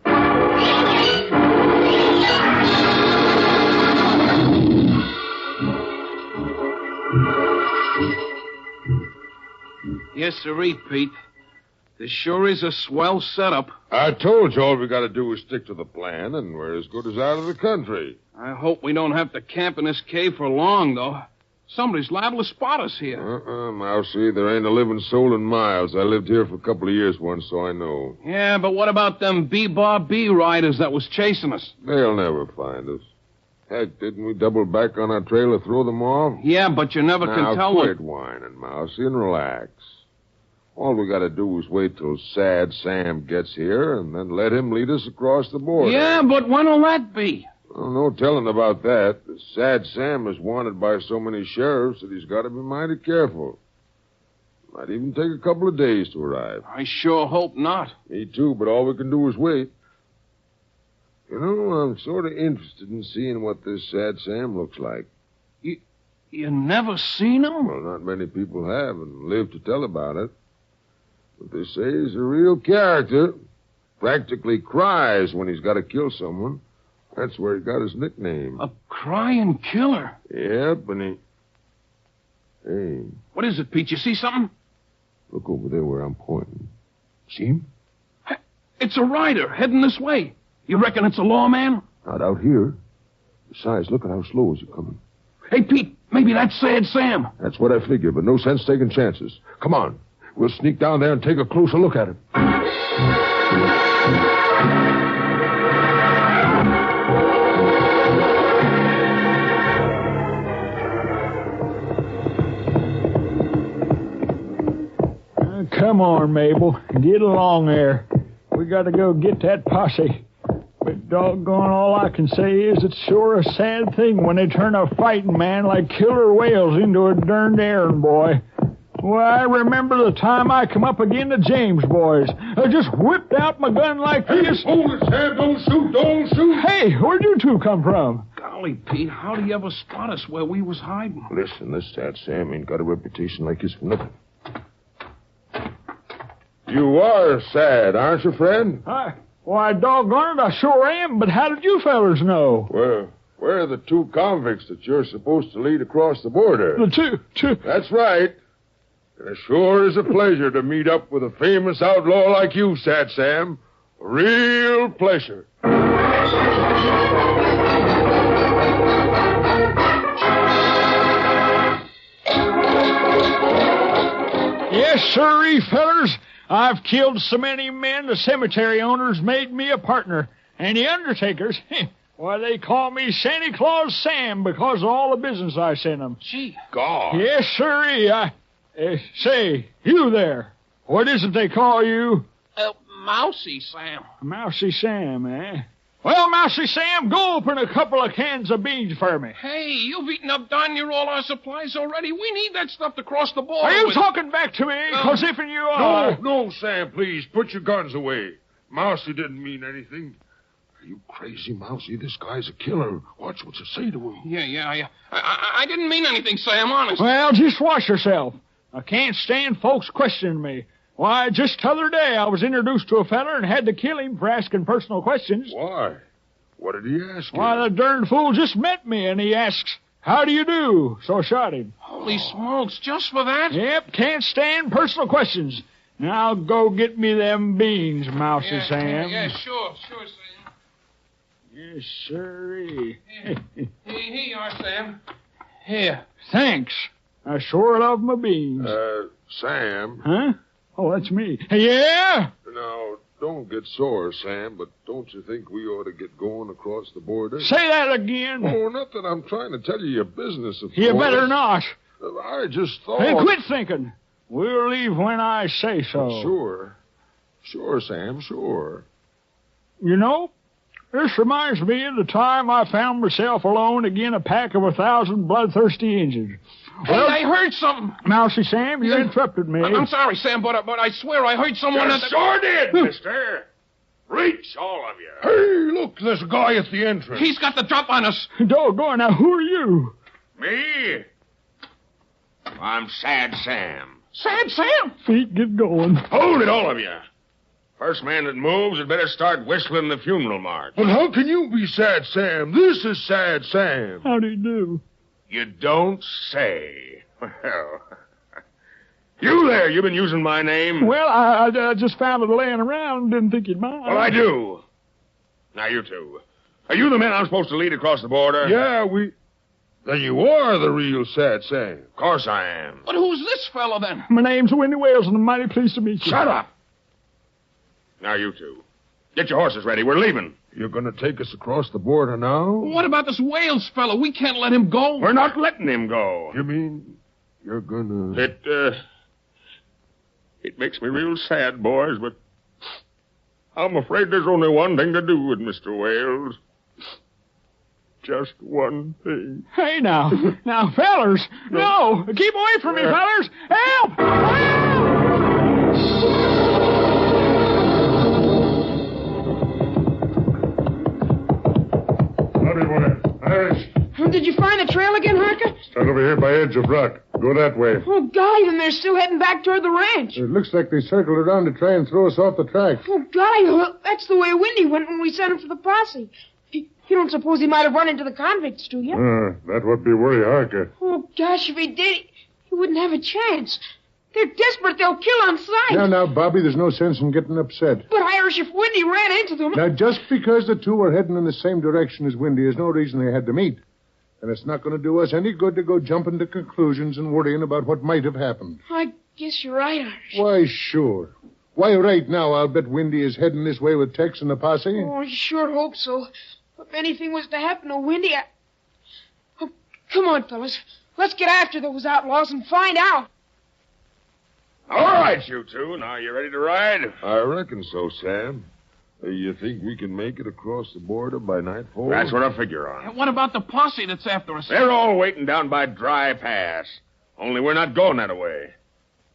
Yes, sirree, Pete. This sure is a swell setup. I told you all we got to do is stick to the plan, and we're as good as out of the country. I hope we don't have to camp in this cave for long, though. Somebody's liable to spot us here. Mousy, there ain't a living soul in miles. I lived here for a couple of years once, so I know. Yeah, but what about them B-Bar-B riders that was chasing us? They'll never find us. Heck, didn't we double back on our trail to throw them off? Yeah, but you never can tell quit whining, Mousy, and relax. All we got to do is wait till Sad Sam gets here and then let him lead us across the border. Yeah, but when'll that be? Well, no telling about that. Sad Sam is wanted by so many sheriffs that he's got to be mighty careful. Might even take a couple of days to arrive. I sure hope not. Me too, but all we can do is wait. You know, I'm sort of interested in seeing what this Sad Sam looks like. You never seen him? Well, not many people have and live to tell about it. But they say he's a real character. Practically cries when he's got to kill someone. That's where he got his nickname. A crying killer? Yep, and he... Hey. What is it, Pete? You see something? Look over there where I'm pointing. See him? Hey, it's a rider heading this way. You reckon it's a lawman? Not out here. Besides, look at how slow he's coming. Hey, Pete, maybe that's Sad Sam. That's what I figured, but no sense taking chances. Come on. We'll sneak down there and take a closer look at him. Come on, Mabel. Get along there. We got to go get that posse. But doggone, all I can say is it's sure a sad thing when they turn a fighting man like Killer Wales into a darned errand boy. Well, I remember the time I come up again the James boys. I just whipped out my gun like this. Hold it, Sam. Don't shoot. Hey, where'd you two come from? Golly, Pete, how do you ever spot us where we was hiding? Listen, this Sad Sam ain't got a reputation like his for nothing. You are sad, aren't you, friend? Why, doggone it, I sure am, but how did you fellers know? Well, we're the 2 convicts that you're supposed to lead across the border. The two? That's right. And it sure is a pleasure to meet up with a famous outlaw like you, Sad Sam. A real pleasure. Yes, sirree, fellers. I've killed so many men, the cemetery owners made me a partner. And the undertakers, why, they call me Santa Claus Sam because of all the business I sent them. Gee. God. Yes, sirree. Say, you there. What is it they call you? Mousy Sam. Mousy Sam, eh? Well, Mousy Sam, go open a couple of cans of beans for me. Hey, you've eaten up darn near all our supplies already. We need that stuff to cross the border. Are you talking back to me? Because if you are... No, Sam, please. Put your guns away. Mousy didn't mean anything. Are you crazy, Mousy? This guy's a killer. Watch what you say to him. Yeah. I didn't mean anything, Sam, honest. Well, just watch yourself. I can't stand folks questioning me. Why, just t'other day I was introduced to a feller and had to kill him for asking personal questions. Why? What did he ask you? Why, the darn fool just met me, and he asks, how do you do? So I shot him. Holy smokes, just for that? Yep, can't stand personal questions. Now go get me them beans, Mousy Sam. Yeah, sure, Sam. Yes, sirree. Here you are, Sam. Here. Thanks. I sure love my beans. Sam. Huh? Oh, that's me. Yeah? Now, don't get sore, Sam, but don't you think we ought to get going across the border? Say that again. Oh, not that I'm trying to tell you your business, of You course. better not. I just thought... Hey, quit thinking. We'll leave when I say so. Sure. Sure, Sam, sure. You know, this reminds me of the time I found myself alone again a pack of 1,000 bloodthirsty Indians. Well, hey, I heard something. Mousy Sam, you interrupted me. I'm sorry, Sam, but I swear I heard someone... You sure did, mister. Reach, all of you. Hey, look, there's a guy at the entrance. He's got the drop on us. Doggone, now who are you? Me? I'm Sad Sam. Sad Sam? Feet, get going. Hold it, all of you. First man that moves had better start whistling the funeral march. But how can you be Sad Sam? This is Sad Sam. How do you do? You don't say. Well, you there, you've been using my name. Well, I just found it laying around and didn't think you'd mind. Well, I do. Now, you two. Are you the men I'm supposed to lead across the border? Yeah, Then you are the real Sad Sam. Of course I am. But who's this fellow, then? My name's Windy Wales, and I'm mighty pleased to meet you. Shut up! Now, you two. Get your horses ready. We're leaving. You're going to take us across the border now? What about this Wales fellow? We can't let him go. We're not letting him go. You mean you're going to... It makes me real sad, boys, but I'm afraid there's only one thing to do with Mr. Wales. Just one thing. Hey, now, fellers, no, keep away from me, fellers. Help! Howdy, boy. Irish. Did you find the trail again, Harker? Start over here by edge of rock. Go that way. Oh, golly, then they're still heading back toward the ranch. It looks like they circled around to try and throw us off the track. Oh, golly, well, that's the way Windy went when we sent him for the posse. You don't suppose he might have run into the convicts, do you? That would be worry, Harker. Oh, gosh, if he did, he wouldn't have a chance. They're desperate. They'll kill on sight. Now, Bobby, there's no sense in getting upset. But, Irish, if Windy ran into them... Now, just because the two were heading in the same direction as Windy is no reason they had to meet. And it's not going to do us any good to go jumping to conclusions and worrying about what might have happened. I guess you're right, Irish. Why, sure. Why, right now, I'll bet Windy is heading this way with Tex and the posse. Oh, I sure hope so. If anything was to happen to Windy, Oh, come on, fellas. Let's get after those outlaws and find out. All right, you two. Now you ready to ride? I reckon so, Sam. You think we can make it across the border by nightfall? That's what I figure on. And what about the posse that's after us? They're all waiting down by Dry Pass. Only we're not going that way.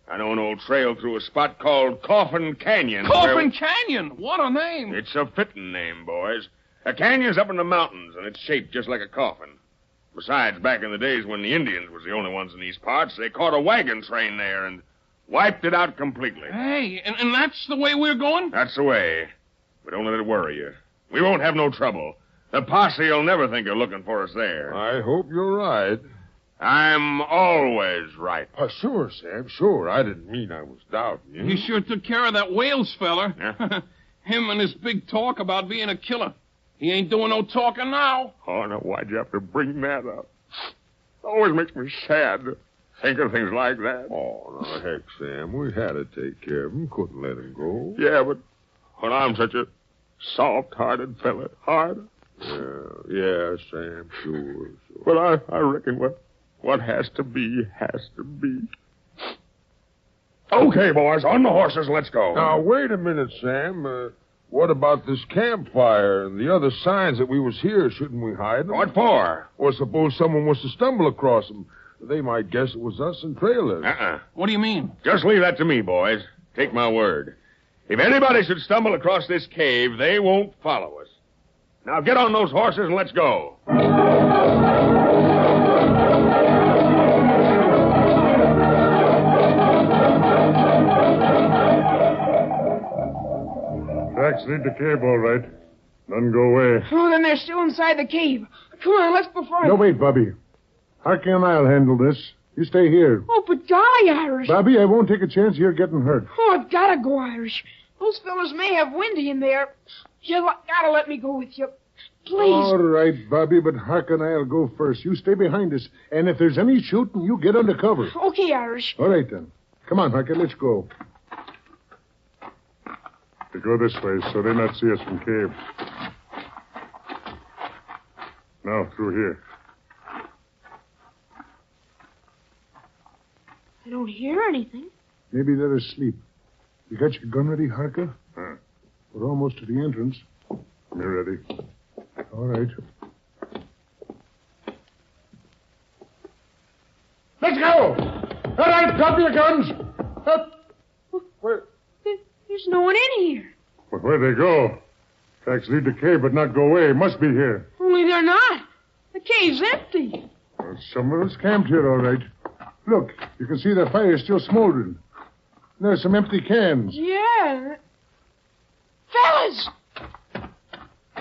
I know an old trail through a spot called Coffin Canyon. Coffin Canyon? What a name. It's a fitting name, boys. A canyon's up in the mountains, and it's shaped just like a coffin. Besides, back in the days when the Indians was the only ones in these parts, they caught a wagon train there and wiped it out completely. Hey, and that's the way we're going? That's the way. But don't let it worry you. We won't have no trouble. The posse will never think of looking for us there. I hope you're right. I'm always right. Sure, Sam, sure. I didn't mean I was doubting you. He sure took care of that Wales feller. Yeah. Him and his big talk about being a killer. He ain't doing no talking now. Oh, now why'd you have to bring that up? It always makes me sad to think of things like that. Oh, no, heck, Sam. We had to take care of him. Couldn't let him go. Yeah, but when I'm such a soft-hearted fella, hard. Yeah, Sam, sure. But I reckon what has to be, has to be. Okay, boys, on the horses, let's go. Now, wait a minute, Sam. What about this campfire and the other signs that we was here? Shouldn't we hide them? What for? Or suppose someone was to stumble across them. They might guess it was us and trail us. What do you mean? Just leave that to me, boys. Take my word. If anybody should stumble across this cave, they won't follow us. Now get on those horses and let's go. Tracks lead to cave, all right. None go away. Oh, then they're still inside the cave. Come on, let's go farther. No, wait, Bobby. Harky and I'll handle this. You stay here. Oh, but golly, Irish. Bobby, I won't take a chance you're getting hurt. Oh, I've got to go, Irish. Those fellas may have Windy in there. You gotta let me go with you. Please. All right, Bobby, but Hark and I'll go first. You stay behind us. And if there's any shooting, you get under cover. Okay, Irish. All right, then. Come on, Harky, let's go. We go this way so they not see us from cave. Now, through here. I don't hear anything. Maybe they're asleep. You got your gun ready, Harker? We're almost to the entrance. You're ready. All right. Let's go! All right, drop your guns! Up. Where? There's no one in here. Well, where'd they go? Tracks lead to cave, but not go away. Must be here. Only they're not. The cave's empty. Well, someone else camped here, all right. Look, you can see the fire still smoldering. There's some empty cans. Yeah. Fellas!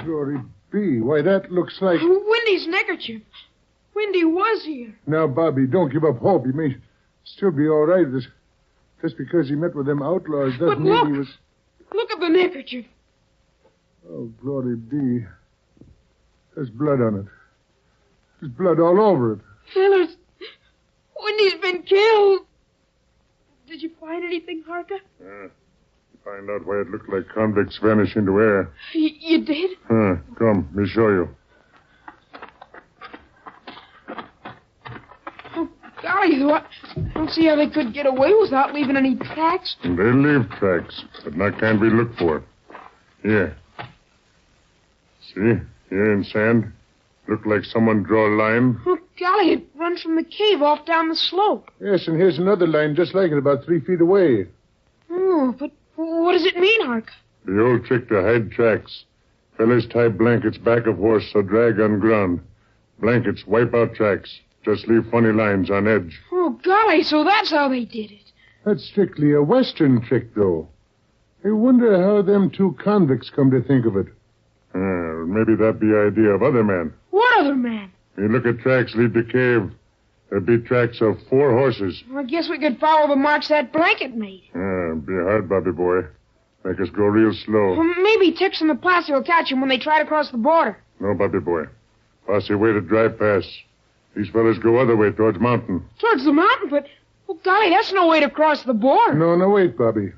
Glory be. Why, that looks like... Windy's neckerchief. Windy was here. Now, Bobby, don't give up hope. He may still be all right. Just because he met with them outlaws doesn't mean he was... Look at the neckerchief. Oh, glory be. There's blood on it. There's blood all over it. Fellas, Windy's been killed. Did you find anything, Harker? Find out why it looked like convicts vanish into air. You did? Come, me show you. Oh, golly, though, I don't see how they could get away without leaving any tracks. They leave tracks, but not can be looked for. Here. See? Here in sand. Look like someone draw a line. Oh, golly, it runs from the cave off down the slope. Yes, and here's another line just like it, about 3 feet away. Oh, but what does it mean, Hark? The old trick to hide tracks. Fellas tie blankets back of horse so drag on ground. Blankets wipe out tracks. Just leave funny lines on edge. Oh, golly, so that's how they did it. That's strictly a Western trick, though. I wonder how them 2 convicts come to think of it. Maybe that be idea of other men. What other man? You look at tracks lead to cave. There'd be tracks of 4 horses. I guess we could follow the marks that blanket made. Be hard, Bobby boy. Make us go real slow. Well, maybe Tix and the posse will catch him when they try to cross the border. No, Bobby boy. Posse way to drive past. These fellas go other way towards mountain. Towards the mountain? But, oh, golly, that's no way to cross the border. No, wait, Bobby.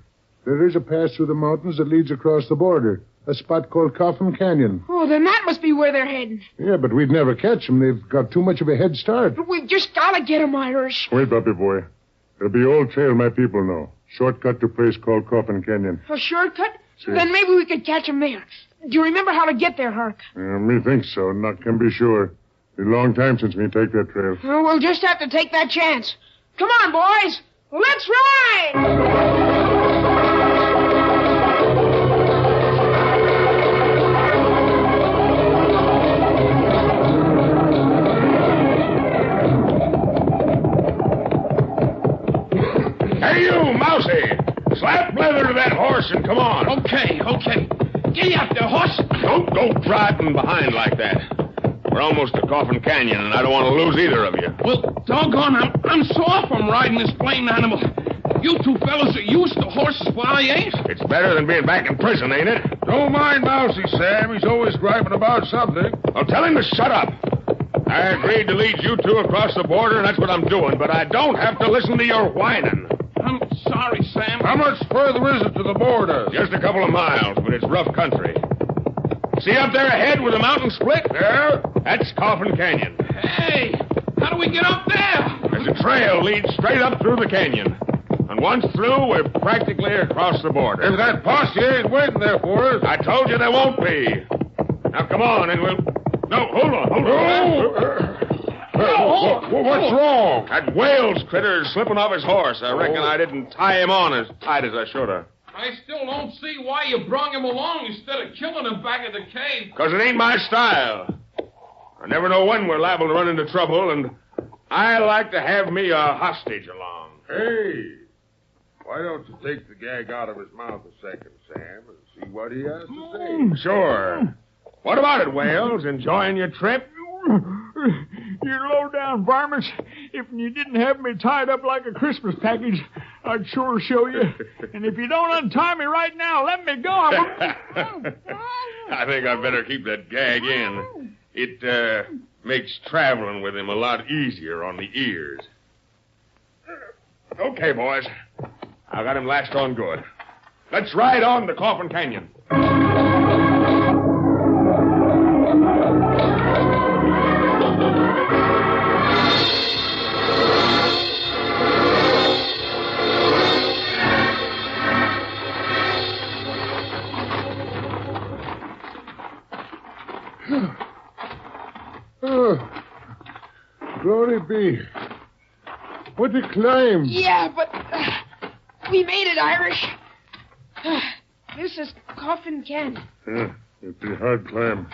There is a pass through the mountains that leads across the border. A spot called Coffin Canyon. Oh, then that must be where they're heading. Yeah, but we'd never catch them. They've got too much of a head start. But we've just got to get them, Irish. Wait, Bobby boy. There'll be old trail my people know. Shortcut to place called Coffin Canyon. A shortcut? See. Then maybe we could catch them there. Do you remember how to get there, Hark? Me think so. Not can be sure. It's a long time since me take that trail. Well, we'll just have to take that chance. Come on, boys. Let's ride! Hey, you, Mousy! Slap leather to that horse and come on. Okay. Get up there, horse. Don't go driving behind like that. We're almost to Coffin Canyon, and I don't want to lose either of you. Well, doggone, I'm sore from riding this blamed animal. You 2 fellas are used to horses while I ain't. It's better than being back in prison, ain't it? Don't mind Mousy, Sam. He's always griping about something. Well, tell him to shut up. I agreed to lead you 2 across the border, and that's what I'm doing, but I don't have to listen to your whining. I'm sorry, Sam. How much further is it to the border? Just a couple of miles, but it's rough country. See up there ahead where the mountain split? Yeah? That's Coffin Canyon. Hey, how do we get up there? There's a trail leads straight up through the canyon. And once through, we're practically across the border. If that posse ain't waiting there for us. I told you there won't be. Now, come on, and we'll... No, hold on. What's wrong? That Wales critter is slipping off his horse. I reckon I didn't tie him on as tight as I should have. I still don't see why you brung him along instead of killing him back at the cave. Because it ain't my style. I never know when we're liable to run into trouble, and I like to have me a hostage along. Hey, why don't you take the gag out of his mouth a second, Sam, and See what he has to say. Sure. What about it, Wales? Enjoying your trip? You low-down varmints. If you didn't have me tied up like a Christmas package, I'd sure show you. And if you don't untie me right now, let me go. I think I'd better keep that gag in. It makes traveling with him a lot easier on the ears. Okay, boys. I got him lashed on good. Let's ride on to Coffin Canyon. Glory be. What a climb. Yeah, but we made it, Irish. This is Coffin Canyon. Yeah, it'd be a hard climb.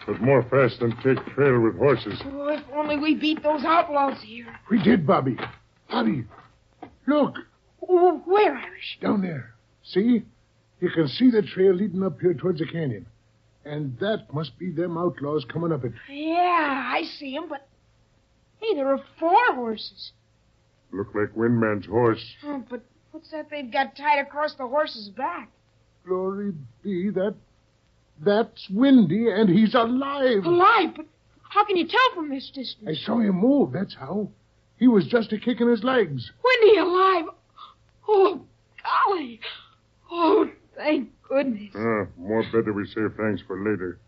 But more fast than take trail with horses. Oh, if only we beat those outlaws here. We did, Bobby. Bobby, look. Oh, where, Irish? Down there. See? You can see the trail leading up here towards the canyon. And that must be them outlaws coming up it. Yeah, I see them, but... Hey, there are 4 horses. Look like Windman's horse. Oh, but what's that they've got tied across the horse's back? Glory be, that's Windy, and he's alive. Alive? But how can you tell from this distance? I saw him move, that's how. He was just a-kicking his legs. Windy alive? Oh, golly. Oh, thank goodness. More better we save thanks for later.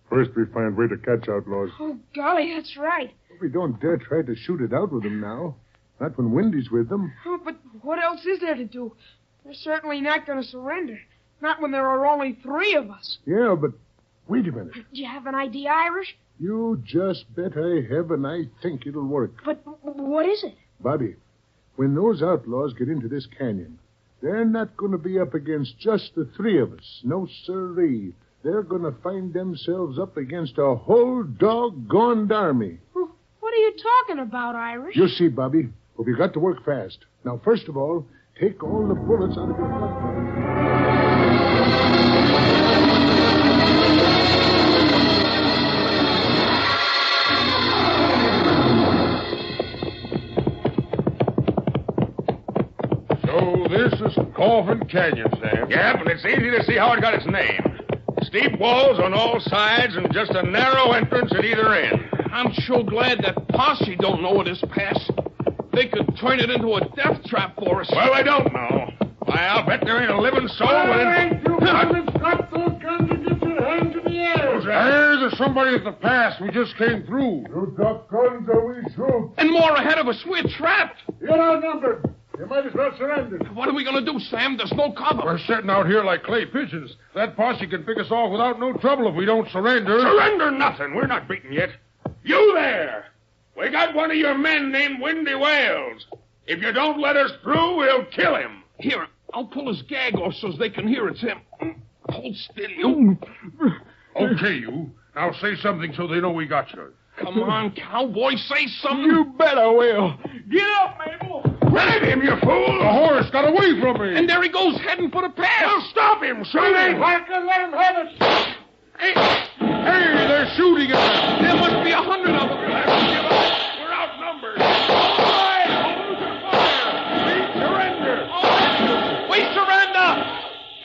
First we find way to catch outlaws. Oh, golly, that's right. We don't dare try to shoot it out with them now. Not when Windy's with them. Oh, but what else is there to do? They're certainly not going to surrender. Not when there are only 3 of us. Yeah, but wait a minute. Do you have an idea, Irish? You just bet I have, and I think it'll work. But what is it? Bobby, when those outlaws get into this canyon, they're not going to be up against just the 3 of us. No, sirree. They're going to find themselves up against a whole doggone army. What are you talking about, Irish? You'll see, Bobby. But we've got to work fast. Now, first of all, take all the bullets out of your gun. So this is Coffin Canyon, Sam. Yep, and it's easy to see how it got its name. Steep walls on all sides and just a narrow entrance at either end. I'm sure glad that posse don't know of this pass. They could turn it into a death trap for us. Well, I don't know. Why, I'll bet there ain't a living soul within... Got those guns and get your hands in the air. There's somebody at the pass. We just came through. You drop guns or we shoot. And more ahead of us. We're trapped. You're outnumbered. You might as well surrender. What are we going to do, Sam? There's no cover. We're sitting out here like clay pigeons. That posse can pick us off without no trouble if we don't surrender. Surrender nothing. We're not beaten yet. You there! We got one of your men named Windy Wales. If you don't let us through, we'll kill him. Here, I'll pull his gag off so they can hear it's him. Hold still, you. Okay, you. Now say something so they know we got you. Come on, cowboy, say something. You bet I will. Get up, Mabel. Grab him, you fool! The horse got away from me. And there he goes, heading for the pass. Well, stop him, shoot him! Parker, let him have it. Hey, they're shooting at us. There must be 100 of them. We'll have to give up. We're outnumbered. All right, hold your fire. We surrender. We surrender.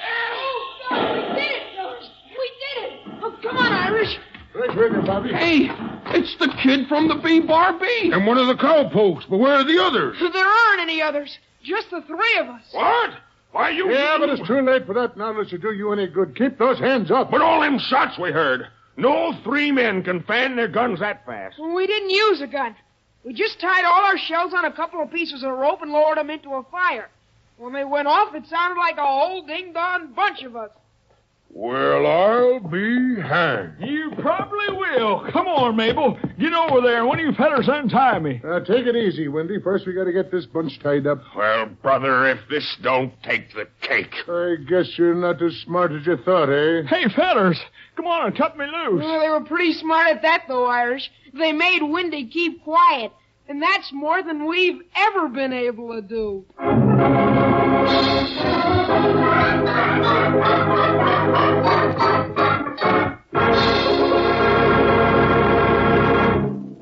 Oh, God, we did it, George. We did it. Oh, come on, Irish. Right with you, Bobby. Hey, it's the kid from the B-Bar-B. And one of the cowpokes, but where are the others? There aren't any others. Just the 3 of us. What? Why, you... Yeah, but it's too late for that now unless you do you any good. Keep those hands up. But all them shots we heard. No 3 men can fan their guns that fast. We didn't use a gun. We just tied all our shells on a couple of pieces of rope and lowered them into a fire. When they went off, it sounded like a whole ding-dong bunch of us. Well, I'll be hanged. You probably will. Come on, Mabel. Get over there. One of you fellas untie me. Take it easy, Windy. First, we got to get this bunch tied up. Well, brother, if this don't take the cake. I guess you're not as smart as you thought, eh? Hey, fellas, come on and cut me loose. Well, they were pretty smart at that, though, Irish. They made Windy keep quiet, and that's more than we've ever been able to do.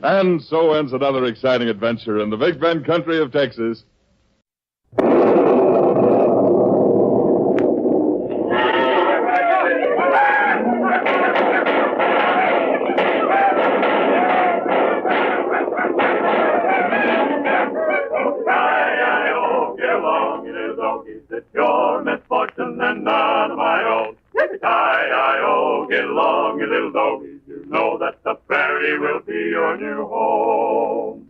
And so ends another exciting adventure in the Big Bend country of Texas. It's your misfortune and none of my own. Hi-yi-o, get along, you little doggies. You know that the prairie will be your new home.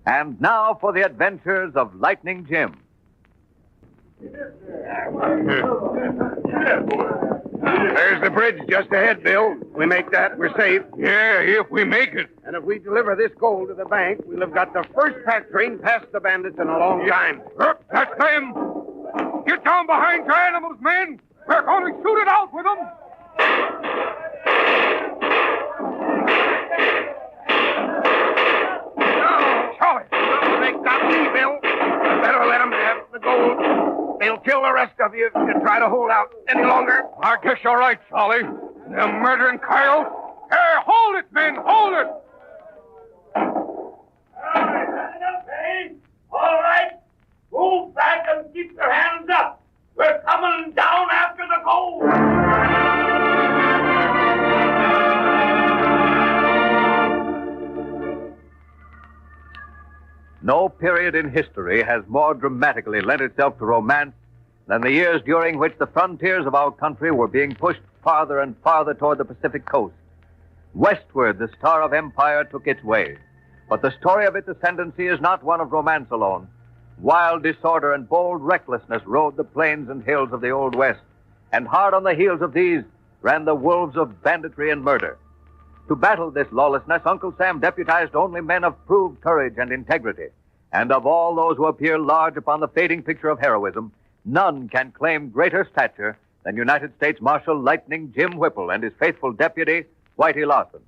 And now for the adventures of Lightning Jim. There's the bridge just ahead, Bill. We make that, we're safe. Yeah, if we make it. And if we deliver this gold to the bank, we'll have got the first pack train past the bandits in a long time. That's them. Get down behind your animals, men. We're going to shoot it out with them. Charlie, they got me, Bill. Better let them have the gold. They'll kill the rest of you if you try to hold out any longer. I guess you're right, Charlie. Them murdering coyotes. Hey, hold it, men, hold it. All right. Move back and keep your hands up. We're coming down after the gold. No period in history has more dramatically lent itself to romance than the years during which the frontiers of our country were being pushed farther and farther toward the Pacific coast. Westward, the star of empire took its way. But the story of its ascendancy is not one of romance alone. Wild disorder and bold recklessness rode the plains and hills of the Old West, and hard on the heels of these ran the wolves of banditry and murder. To battle this lawlessness, Uncle Sam deputized only men of proved courage and integrity. And of all those who appear large upon the fading picture of heroism, none can claim greater stature than United States Marshal Lightning Jim Whipple and his faithful deputy, Whitey Lawson.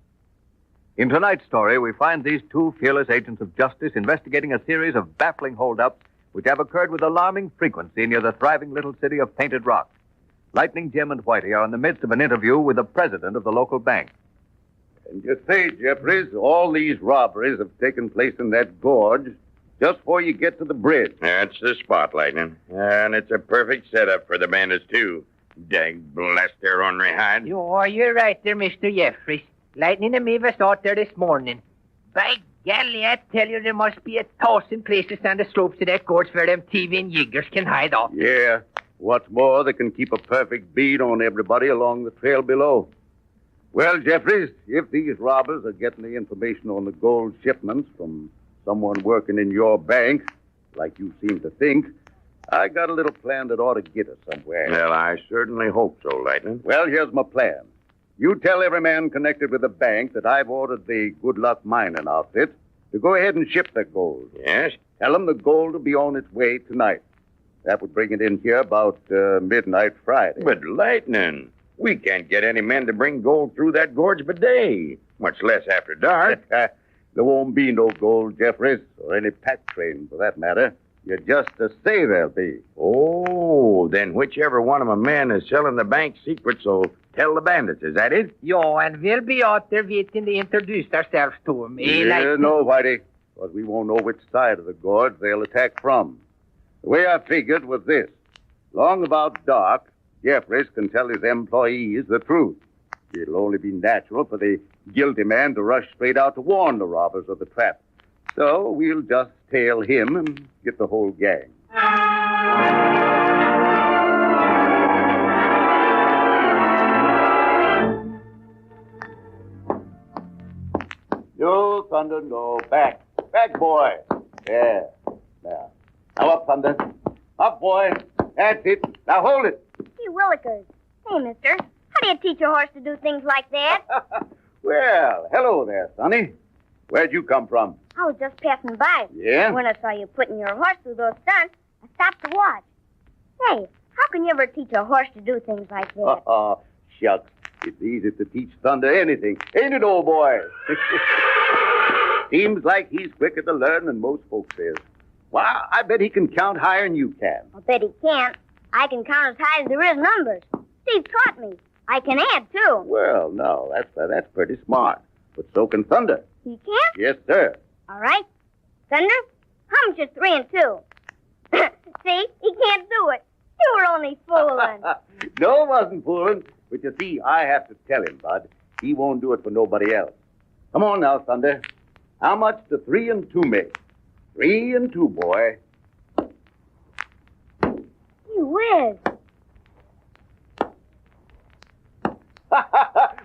In tonight's story, we find these two fearless agents of justice investigating a series of baffling holdups which have occurred with alarming frequency near the thriving little city of Painted Rock. Lightning Jim and Whitey are in the midst of an interview with the president of the local bank. And you say, Jeffries, all these robberies have taken place in that gorge just before you get to the bridge. That's the spot, Lightning. And it's a perfect setup for the bandits, too. Dang blast their ornery hide. You're right there, Mr. Jeffries. Lightning and me was out there this morning. By golly, I tell you, there must be 1,000 places on the slopes of that gorge where them thieving yiggers can hide off. Yeah. What's more, they can keep a perfect bead on everybody along the trail below. Well, Jeffries, if these robbers are getting the information on the gold shipments from someone working in your bank, like you seem to think, I got a little plan that ought to get us somewhere. Well, I certainly hope so, Lightning. Well, here's my plan. You tell every man connected with the bank that I've ordered the Good Luck Mining outfit to go ahead and ship the gold. Yes? Tell them the gold will be on its way tonight. That would bring it in here about midnight Friday. But, Lightning, we can't get any men to bring gold through that gorge by day, much less after dark. There won't be no gold, Jeffries, or any pack train for that matter. You just say there'll be. Oh, then whichever one of my men is selling the bank secrets will tell the bandits. Is that it? And we'll be out there waiting to introduce ourselves to them. No, Whitey, because we won't know which side of the gorge they'll attack from. The way I figured was this. Long about dark, Jeffries can tell his employees the truth. It'll only be natural for the guilty man to rush straight out to warn the robbers of the trap. So we'll just tail him and get the whole gang. No, Thunder, no. Back. Back, boy. Yeah. Now up, Thunder. Up, boy. That's it. Now hold it. Gee willikers. Hey, mister. How do you teach a horse to do things like that? Well, hello there, Sonny. Where'd you come from? I was just passing by. Yeah? When I saw you putting your horse through those stunts, I stopped to watch. Hey, How can you ever teach a horse to do things like that? Oh, shucks. It's easy to teach Thunder anything. Ain't it, old boy? Seems like he's quicker to learn than most folks is. Why, I bet he can count higher than you can. I bet he can't. I can count as high as there is numbers. Steve taught me. I can add, too. Well, no, that's pretty smart. But so can Thunder. He can't? Yes, sir. All right. Thunder, how much is 3 and 2? See? He can't do it. You were only fooling. No, wasn't fooling. But you see, I have to tell him, Bud. He won't do it for nobody else. Come on now, Thunder. How much do 3 and 2 make? 3 and 2, boy. You whiz.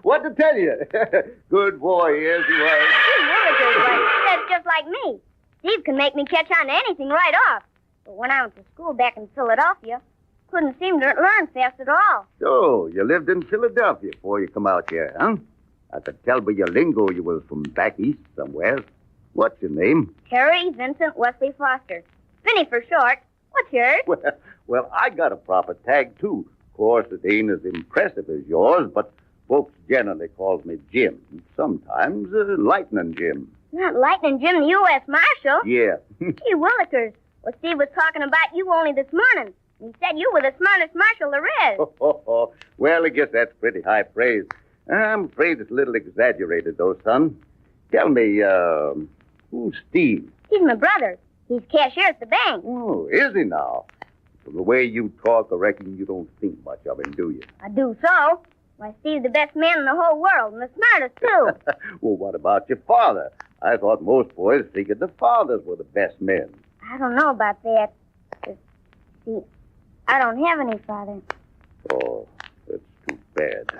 What to tell you? Good boy, yes, he was. He really good way. That's just like me. Steve can make me catch on to anything right off. But when I went to school back in Philadelphia, couldn't seem to learn fast at all. So, you lived in Philadelphia before you come out here, huh? I could tell by your lingo you was from back east somewhere. What's your name? Harry Vincent Wesley Foster. Vinny for short. What's yours? Well, I got a proper tag, too. Of course, it ain't as impressive as yours, but folks generally calls me Jim. Sometimes Lightning Jim. Not Lightning Jim, the U.S. Marshal. Yeah. Gee willikers. Well, Steve was talking about you only this morning. He said you were the smartest marshal there is. Well, I guess that's pretty high praise. I'm afraid it's a little exaggerated, though, son. Tell me, who's Steve? He's my brother. He's cashier at the bank. Oh, is he now? From the way you talk, I reckon you don't think much of him, do you? I do so. Why, Steve's the best man in the whole world, and the smartest, too. Well, what about your father? I thought most boys figured the fathers were the best men. I don't know about that. See, I don't have any father. Oh, that's too bad.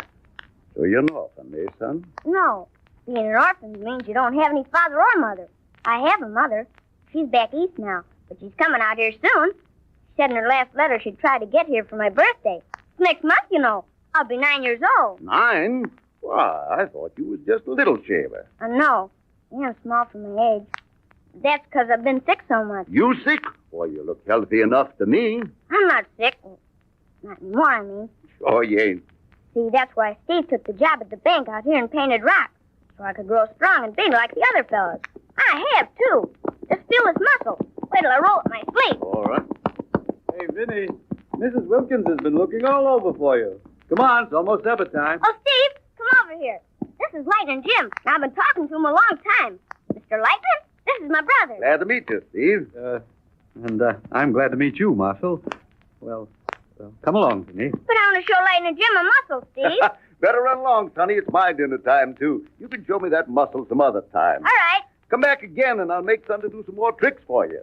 So you're an orphan, eh, son? No. Being an orphan means you don't have any father or mother. I have a mother. She's back east now, but she's coming out here soon. She said in her last letter she'd try to get here for my birthday. It's next month, you know. I'll be 9 years old. 9? Why, I thought you was just a little shaver. No. I am small for my age. That's because I've been sick so much. You sick? Well, you look healthy enough to me. I'm not sick. Not anymore, I mean. Sure you ain't. See, that's why Steve took the job at the bank out here in Painted Rock. So I could grow strong and big like the other fellas. I have, too. Just feel this muscle. Wait till I roll up my sleeve. All right. Hey, Vinny, Mrs. Wilkins has been looking all over for you. Come on, it's almost supper time. Oh, Steve, come over here. This is Lightning Jim. Now, I've been talking to him a long time. Mr. Lightning, this is my brother. Glad to meet you, Steve. And I'm glad to meet you, Marshal. Well, come along, Vinny. But I want to show Lightning Jim my muscles, Steve. Better run along, Sonny. It's my dinner time, too. You can show me that muscle some other time. All right. Come back again, and I'll make Thunder do some more tricks for you.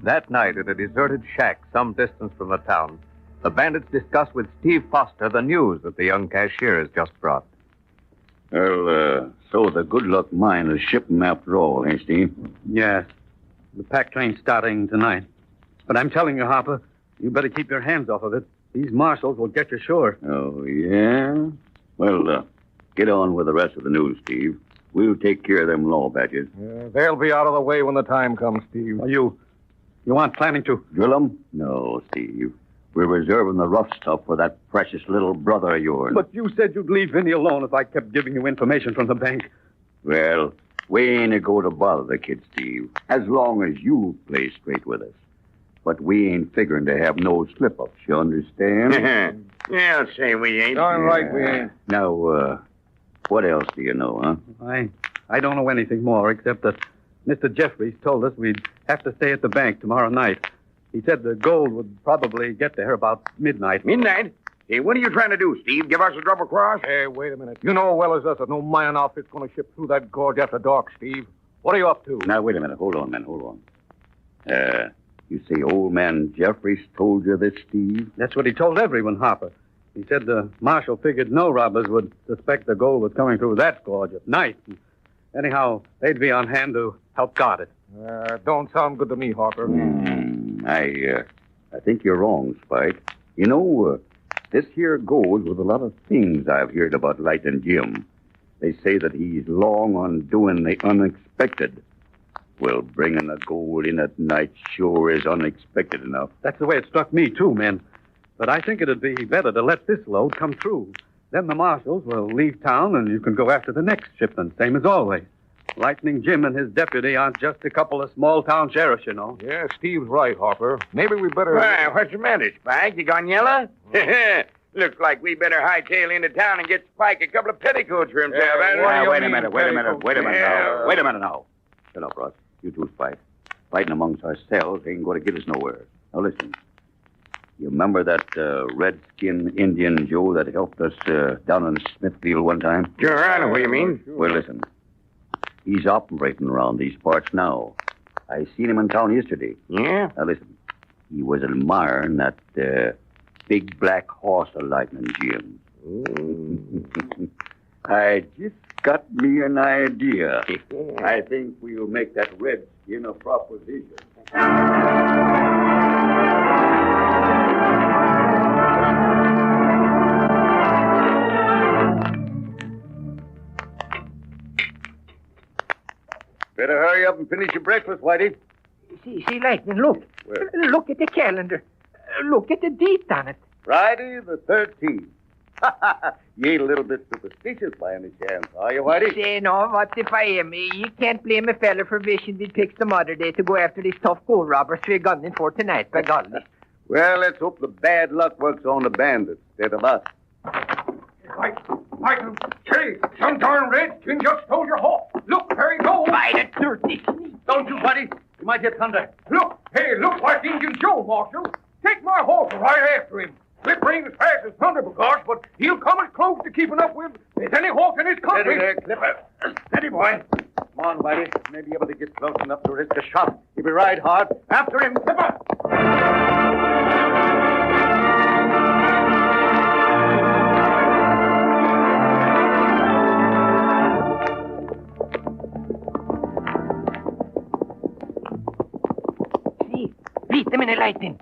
That night, at a deserted shack some distance from the town, the bandits discussed with Steve Foster the news that the young cashier has just brought. Well, so the good luck mine is shipping after all, ain't Steve? Yes. The pack train's starting tonight. But I'm telling you, Harper, you better keep your hands off of it. These marshals will get you sure. Oh, yeah? Well, get on with the rest of the news, Steve. We'll take care of them law badges. They'll be out of the way when the time comes, Steve. You aren't planning to drill them? No, Steve. We're reserving the rough stuff for that precious little brother of yours. But you said you'd leave Vinny alone if I kept giving you information from the bank. Well, we ain't going to bother the kid, Steve, as long as you play straight with us. But we ain't figuring to have no slip-ups, you understand? Yeah, I'll say we ain't. Darn right we ain't. Now, what else do you know, huh? I don't know anything more except that Mr. Jeffries told us we'd have to stay at the bank tomorrow night. He said the gold would probably get there about midnight. Midnight? Hey, what are you trying to do, Steve? Give us a double cross? Hey, wait a minute. You know as well as us that no mining outfit's going to ship through that gorge after dark, Steve. What are you up to? Now, wait a minute. Hold on, man. Hold on. You say old man Jeffries told you this, Steve? That's what he told everyone, Harper. He said the marshal figured no robbers would suspect the gold was coming through that gorge at night. Anyhow, they'd be on hand to help guard it. Don't sound good to me, Harper. I think you're wrong, Spike. You know, this here goes with a lot of things I've heard about Lightning Jim. They say that he's long on doing the unexpected. Well, bringing the gold in at night sure is unexpected enough. That's the way it struck me, too, men. But I think it'd be better to let this load come through. Then the marshals will leave town, and you can go after the next shipment, same as always. Lightning Jim and his deputy aren't just a couple of small-town sheriffs, you know. Yeah, Steve's right, Harper. Maybe we better... Why, what's the matter, Spike? You gone yellow? Looks like we better hightail into town and get Spike a couple of petticoats for himself. Wait a minute now. Shut up, Ross. You two fight. Fighting amongst ourselves ain't going to get us nowhere. Now listen. You remember that red-skinned Indian Joe that helped us down in Smithfield one time? Sure, I know what you mean. Well, listen. He's operating around these parts now. I seen him in town yesterday. Yeah? Now listen. He was admiring that big black horse of Lightning Jim. I just got me an idea. I think we'll make that redskin a proposition. Better hurry up and finish your breakfast, Whitey. See, Lightning, look. Where? Look at the calendar. Look at the date on it. Friday the 13th. You ain't a little bit superstitious by any chance, are you, Whitey? Say, no, what if I am? You can't blame a fella for wishing we'd pick some other day to go after these tough gold robbers we're gunning for tonight, by golly. Well, let's hope the bad luck works on the bandits instead of us. Michael, say, some darn redskin just stole your horse. Look, there he goes. By the dirty sneak. Don't you, buddy. You might get thunder. Look, hey, looks like Indian Joe, Marshal. Take my horse right after him. Slip ain't as fast as thunder, because, but he'll come as close to keeping up with any horse in his country. Steady there, Clipper. Steady, boy. Come on, Whitey. May be able to get close enough to risk a shot. If we ride hard, after him, Clipper. See, beat them in a Lightning.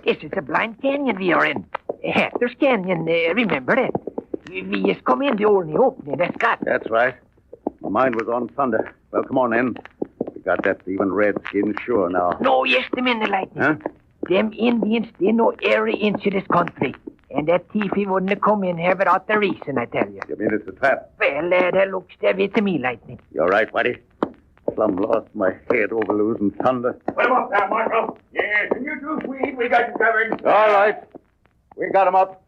This is a blind canyon we are in. Hatter's Canyon, remember that? We just come in the only opening that's got. That's right. My mind was on thunder. Well, come on, then. We got that thieving redskin sure now. No, yes, them in the Lightning. Huh? Them Indians, they know every inch of this country. And that thief, he wouldn't have come in here without the reason, I tell you. You mean it's a trap? Well, that looks that way to me, Lightning. You're right, Whitey. Plumb lost my head over losing thunder. Put him up there, Marshal. Yes, and you too, Swede. We got you covered. All right. We got him up.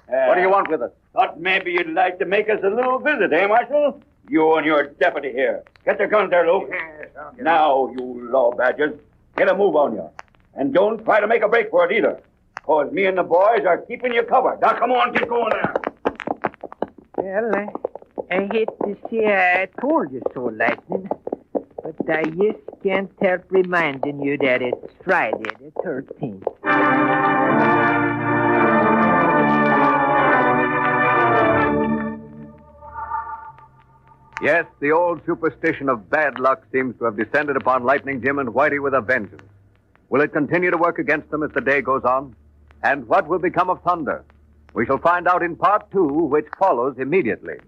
What do you want with us? Thought maybe you'd like to make us a little visit, eh, Marshal? You and your deputy here. Get your guns there, Luke. Yes, Now, you law badgers, get a move on you. And don't try to make a break for it either. Because me and the boys are keeping you covered. Now, come on, get going there. Well, I hate to say I told you so, Lightning. But I just can't help reminding you that it's Friday the 13th. Yes, the old superstition of bad luck seems to have descended upon Lightning Jim and Whitey with a vengeance. Will it continue to work against them as the day goes on? And what will become of Thunder? We shall find out in part 2, which follows immediately.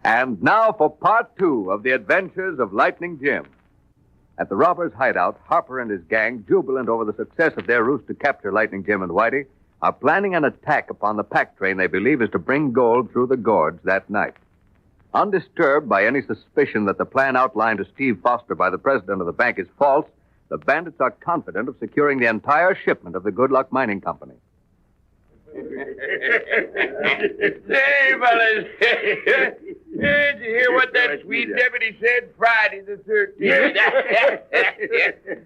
And now for part 2 of the adventures of Lightning Jim. At the robbers' hideout, Harper and his gang, jubilant over the success of their ruse to capture Lightning Jim and Whitey, are planning an attack upon the pack train they believe is to bring gold through the gorge that night. Undisturbed by any suspicion that the plan outlined to Steve Foster by the president of the bank is false, the bandits are confident of securing the entire shipment of the Good Luck Mining Company. Say, fellas, did you hear what that sweet deputy said? Friday the 13th.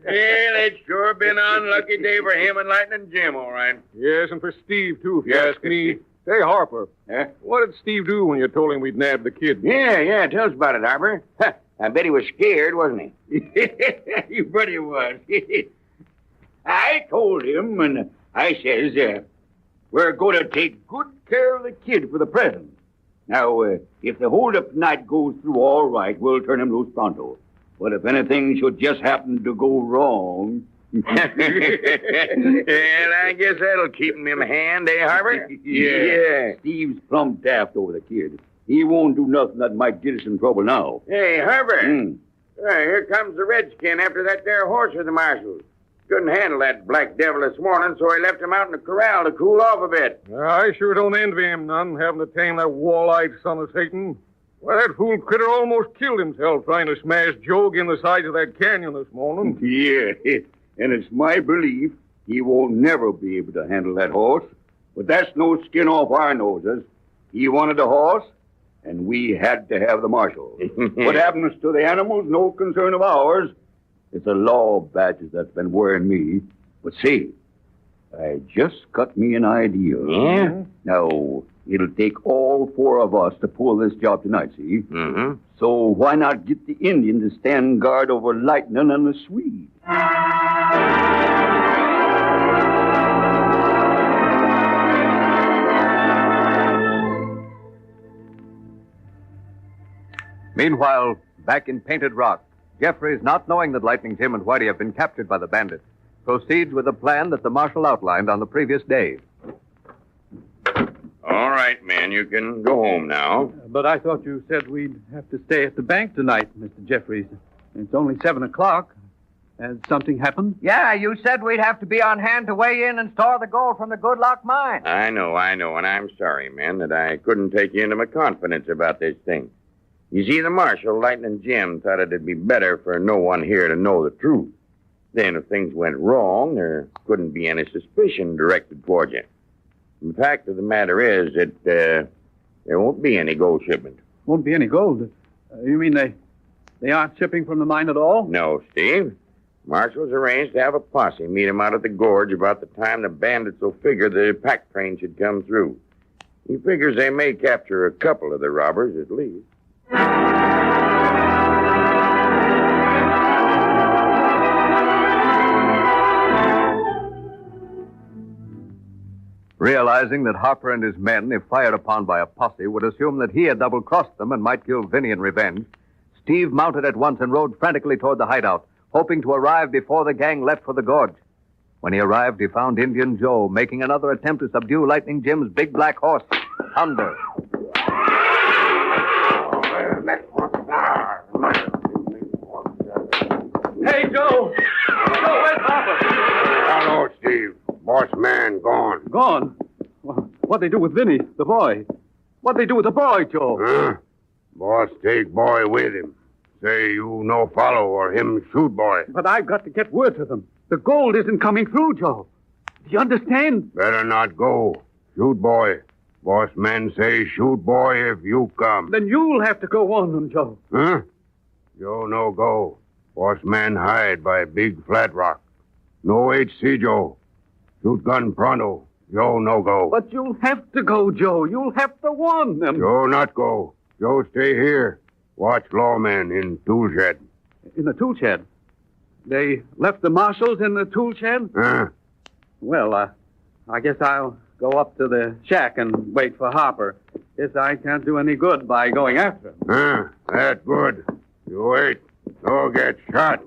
Well, it's sure been an unlucky day for him and Lightning Jim, all right. Yes, and for Steve, too, if you ask me. Say, Harper, what did Steve do when you told him we'd nabbed the kid? Yeah, tell us about it, Harper. I bet he was scared, wasn't he? You bet he was. I told him, and I says, we're going to take good care of the kid for the present. Now, if the hold-up night goes through all right, we'll turn him loose pronto. But if anything should just happen to go wrong... Well, I guess that'll keep him in hand, eh, Harper? Yeah. Steve's plumb daft over the kid. He won't do nothing that might get us in trouble now. Hey, Harper. Here comes the redskin after that there horse of the marshal's. Couldn't handle that black devil this morning, so he left him out in the corral to cool off a bit. I sure don't envy him none, having to tame that wall-eyed son of Satan. Well, that fool critter almost killed himself trying to smash Joe in the sides of that canyon this morning. Yeah, and it's my belief he won't never be able to handle that horse. But that's no skin off our noses. He wanted the horse, and we had to have the marshal. What happens to the animals, no concern of ours. It's a law of badges that's been worrying me. But see, I just got me an idea. Yeah? Now, it'll take all four of us to pull this job tonight, see? So why not get the Indian to stand guard over Lightning and the Swede? Meanwhile, back in Painted Rock, Jeffries, not knowing that Lightning Jim and Whitey have been captured by the bandits, proceeds with the plan that the marshal outlined on the previous day. All right, man, you can go home now. But I thought you said we'd have to stay at the bank tonight, Mr. Jeffries. It's only 7 o'clock. Has something happened? Yeah, you said we'd have to be on hand to weigh in and store the gold from the Goodlock mine. I know, and I'm sorry, man, that I couldn't take you into my confidence about this thing. You see, the marshal, Lightning Jim, thought it'd be better for no one here to know the truth. Then if things went wrong, there couldn't be any suspicion directed toward you. The fact of the matter is that there won't be any gold shipment. Won't be any gold? You mean they aren't shipping from the mine at all? No, Steve. Marshal's arranged to have a posse meet him out at the gorge about the time the bandits will figure the pack train should come through. He figures they may capture a couple of the robbers at least. Realizing that Harper and his men, if fired upon by a posse, would assume that he had double-crossed them and might kill Vinny in revenge, Steve mounted at once and rode frantically toward the hideout, hoping to arrive before the gang left for the gorge. When he arrived, he found Indian Joe making another attempt to subdue Lightning Jim's big black horse, Thunder. Hey, Joe! Joe, where's Harper? Hello, Steve. Boss man gone. Gone? Well, what'd they do with Vinny, the boy? What'd they do with the boy, Joe? Huh? Boss take boy with him. Say you no follow or him shoot boy. But I've got to get word to them. The gold isn't coming through, Joe. Do you understand? Better not go. Shoot boy. Boss man say shoot boy if you come. Then you'll have to go on them, Joe. Huh? Joe no go. Boss man hide by big flat rock. No HC, Joe. Shoot gun pronto. Joe no go. But you'll have to go, Joe. You'll have to warn them. Joe not go. Joe stay here. Watch lawmen in tool shed. In the tool shed? They left the marshals in the tool shed? Well, I guess I'll go up to the shack and wait for Harper. Guess I can't do any good by going after him. That good. You wait. No get shot.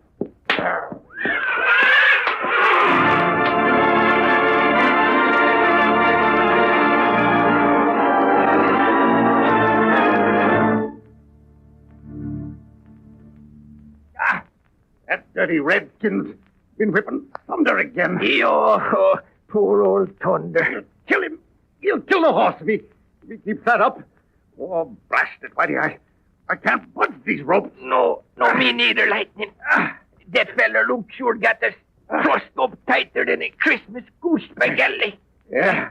That dirty redskin's been whipping Thunder again. Oh, poor old Thunder. Kill him. He'll kill the horse if he keeps that up. Oh, blast it, Whitey. I can't budge these ropes. No, me neither, Lightning. That feller Luke sure got us trussed up tighter than a Christmas goose, by golly. Yeah.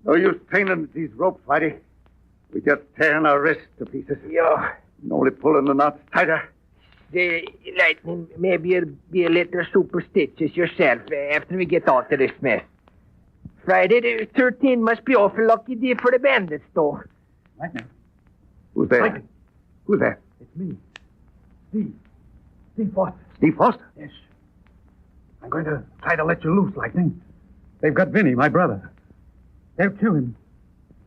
No use training these ropes, Whitey. We just tearing our wrists to pieces. Yeah. Only pulling the knots tighter. Lightning, maybe you'll be a little superstitious yourself after we get out of this mess. Friday the 13th must be awful lucky day for the bandits, though. Lightning. Who's there? Lightning. Who's that? It's me. Steve. Steve Foster. Steve Foster? Yes. I'm going to try to let you loose, Lightning. They've got Vinny, my brother. They'll kill him.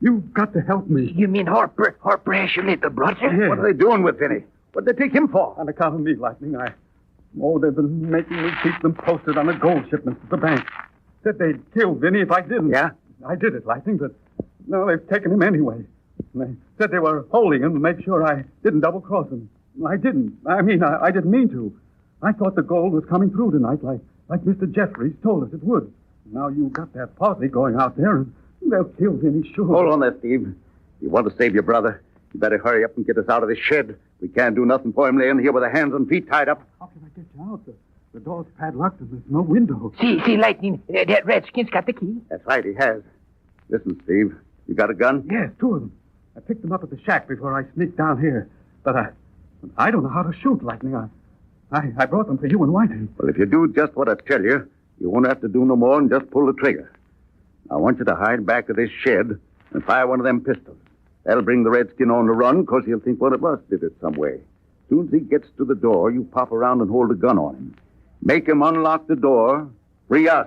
You've got to help me. You mean Harper has your little brother? Yes. What are they doing with Vinny? What'd they take him for? On account of me, Lightning. They've been making me keep them posted on the gold shipments to the bank. Said they'd kill Vinny if I didn't. Yeah? I did it, Lightning, but no, they've taken him anyway. And they said they were holding him to make sure I didn't double-cross him. I didn't. I didn't mean to. I thought the gold was coming through tonight like Mr. Jeffries told us it would. Now you've got that posse going out there, and they'll kill Vinny, sure. Hold on there, Steve. You want to save your brother? You better hurry up and get us out of this shed. We can't do nothing for him laying here with our hands and feet tied up. How can I get you out? The door's padlocked and there's no window. See, Lightning, that Redskin's got the key. That's right, he has. Listen, Steve, you got a gun? Yes, 2 of them. I picked them up at the shack before I sneaked down here. But I don't know how to shoot, Lightning. I brought them for you and Whitey. Well, if you do just what I tell you, you won't have to do no more than just pull the trigger. I want you to hide back of this shed and fire one of them pistols. That'll bring the redskin on the run, because he'll think one of us did it some way. As soon as he gets to the door, you pop around and hold a gun on him. Make him unlock the door, free us,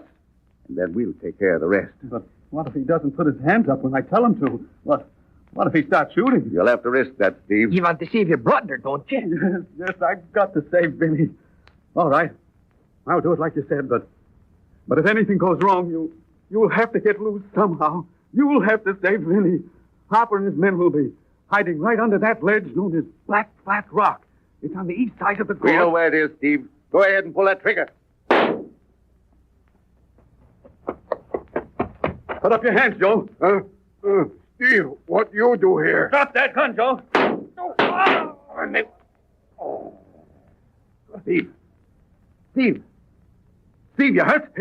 and then we'll take care of the rest. But what if he doesn't put his hands up when I tell him to? What if he starts shooting? You'll have to risk that, Steve. You want to save your brother, don't you? Yes, I've got to save Vinny. All right. I'll do it like you said, but if anything goes wrong, you'll have to get loose somehow. You'll have to save Vinny. Harper and his men will be hiding right under that ledge known as Black Flat Rock. It's on the east side of the gorge. We know where it is, Steve. Go ahead and pull that trigger. Put up your hands, Joe. Steve, what you do here? Drop that gun, Joe. Steve. Steve, you hurt?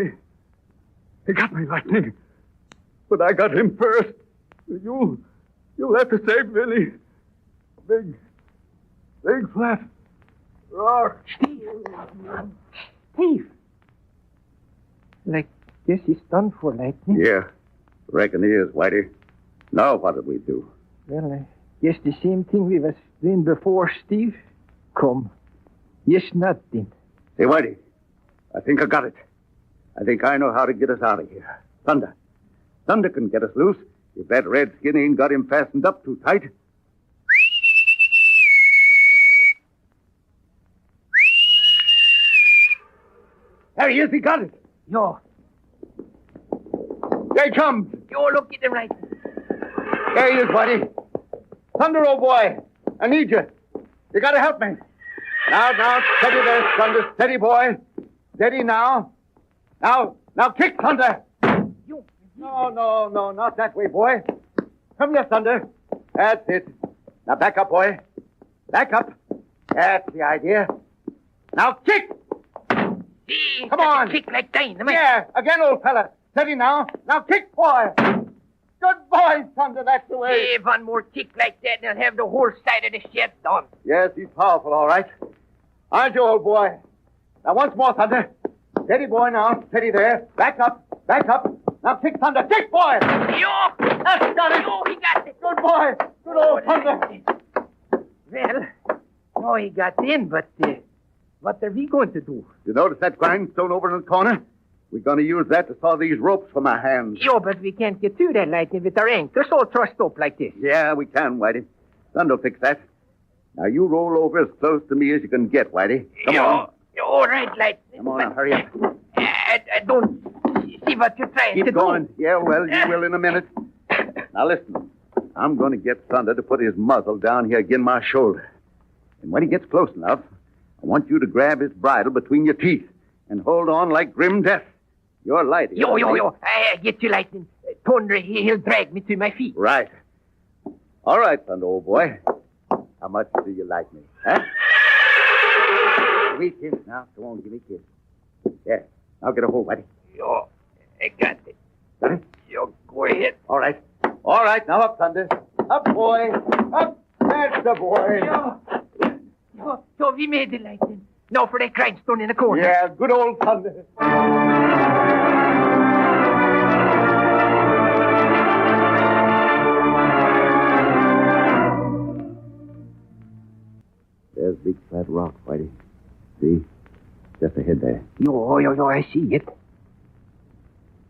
He got me, Lightning. But I got him first. You'll have to save Vinny. Big flat rock. Steve. Guess he's done for, Lightning. Yeah, reckon he is, Whitey. Now what did we do? Well, I guess the same thing we was doing before, Steve. Come. Yes, nothing. Hey, Whitey, I think I got it. I think I know how to get us out of here. Thunder. Thunder can get us loose if that redskin ain't got him fastened up too tight. There he is. He got it. Yo. There he comes. Yo, look at him, right. There he is, Whitey. Thunder, old boy. I need you. You got to help me. Now, steady there, Thunder. Steady, boy. Steady now. Now, kick, Thunder. No, not that way, boy. Come here, Thunder. That's it. Now, back up, boy. Back up. That's the idea. Now, kick. Come on. Kick like dynamite. Yeah, again, old fella. Steady now. Now, kick, boy. Good boy, Thunder. That's the way. Hey, one more kick like that, and I'll have the whole side of the shed done. Yes, he's powerful, all right. Aren't you, old boy? Now, once more, Thunder. Steady, boy, now. Steady there. Back up. Now, kick, Thunder. Kick, boy. Yo! That's got it. Yo, he got it. Good boy. Good old Thunder. Well, he got in, but what are we going to do? You notice that grindstone over in the corner? We're going to use that to saw these ropes from our hands. Yo, but we can't get through that, Lightning, with our anchors all trussed up like this. Yeah, we can, Whitey. Thunder will fix that. Now, you roll over as close to me as you can get, Whitey. Come on. All right, Lightning. Come on, now, hurry up. I don't see what you're trying to do. Keep going. Yeah, well, you will in a minute. Now, listen. I'm going to get Thunder to put his muzzle down here against my shoulder. And when he gets close enough, I want you to grab his bridle between your teeth and hold on like grim death. You're light. Yo. I get you, Lightning. Thunder, he'll drag me to my feet. Right. All right, Thunder, old boy. How much do you like me, huh? Give me a kiss now. Come on, give me a kiss. Yeah. Now get a hold, Whitey. Yo, I got it. Got it? Yo, go ahead. All right. Now up, Thunder. Up, boy. Up. That's the boy. So we made it, Lightning. Now for that grindstone in the corner. Yeah, good old Thunder. big flat rock, Whitey. See? Just ahead there. Yo, I see it.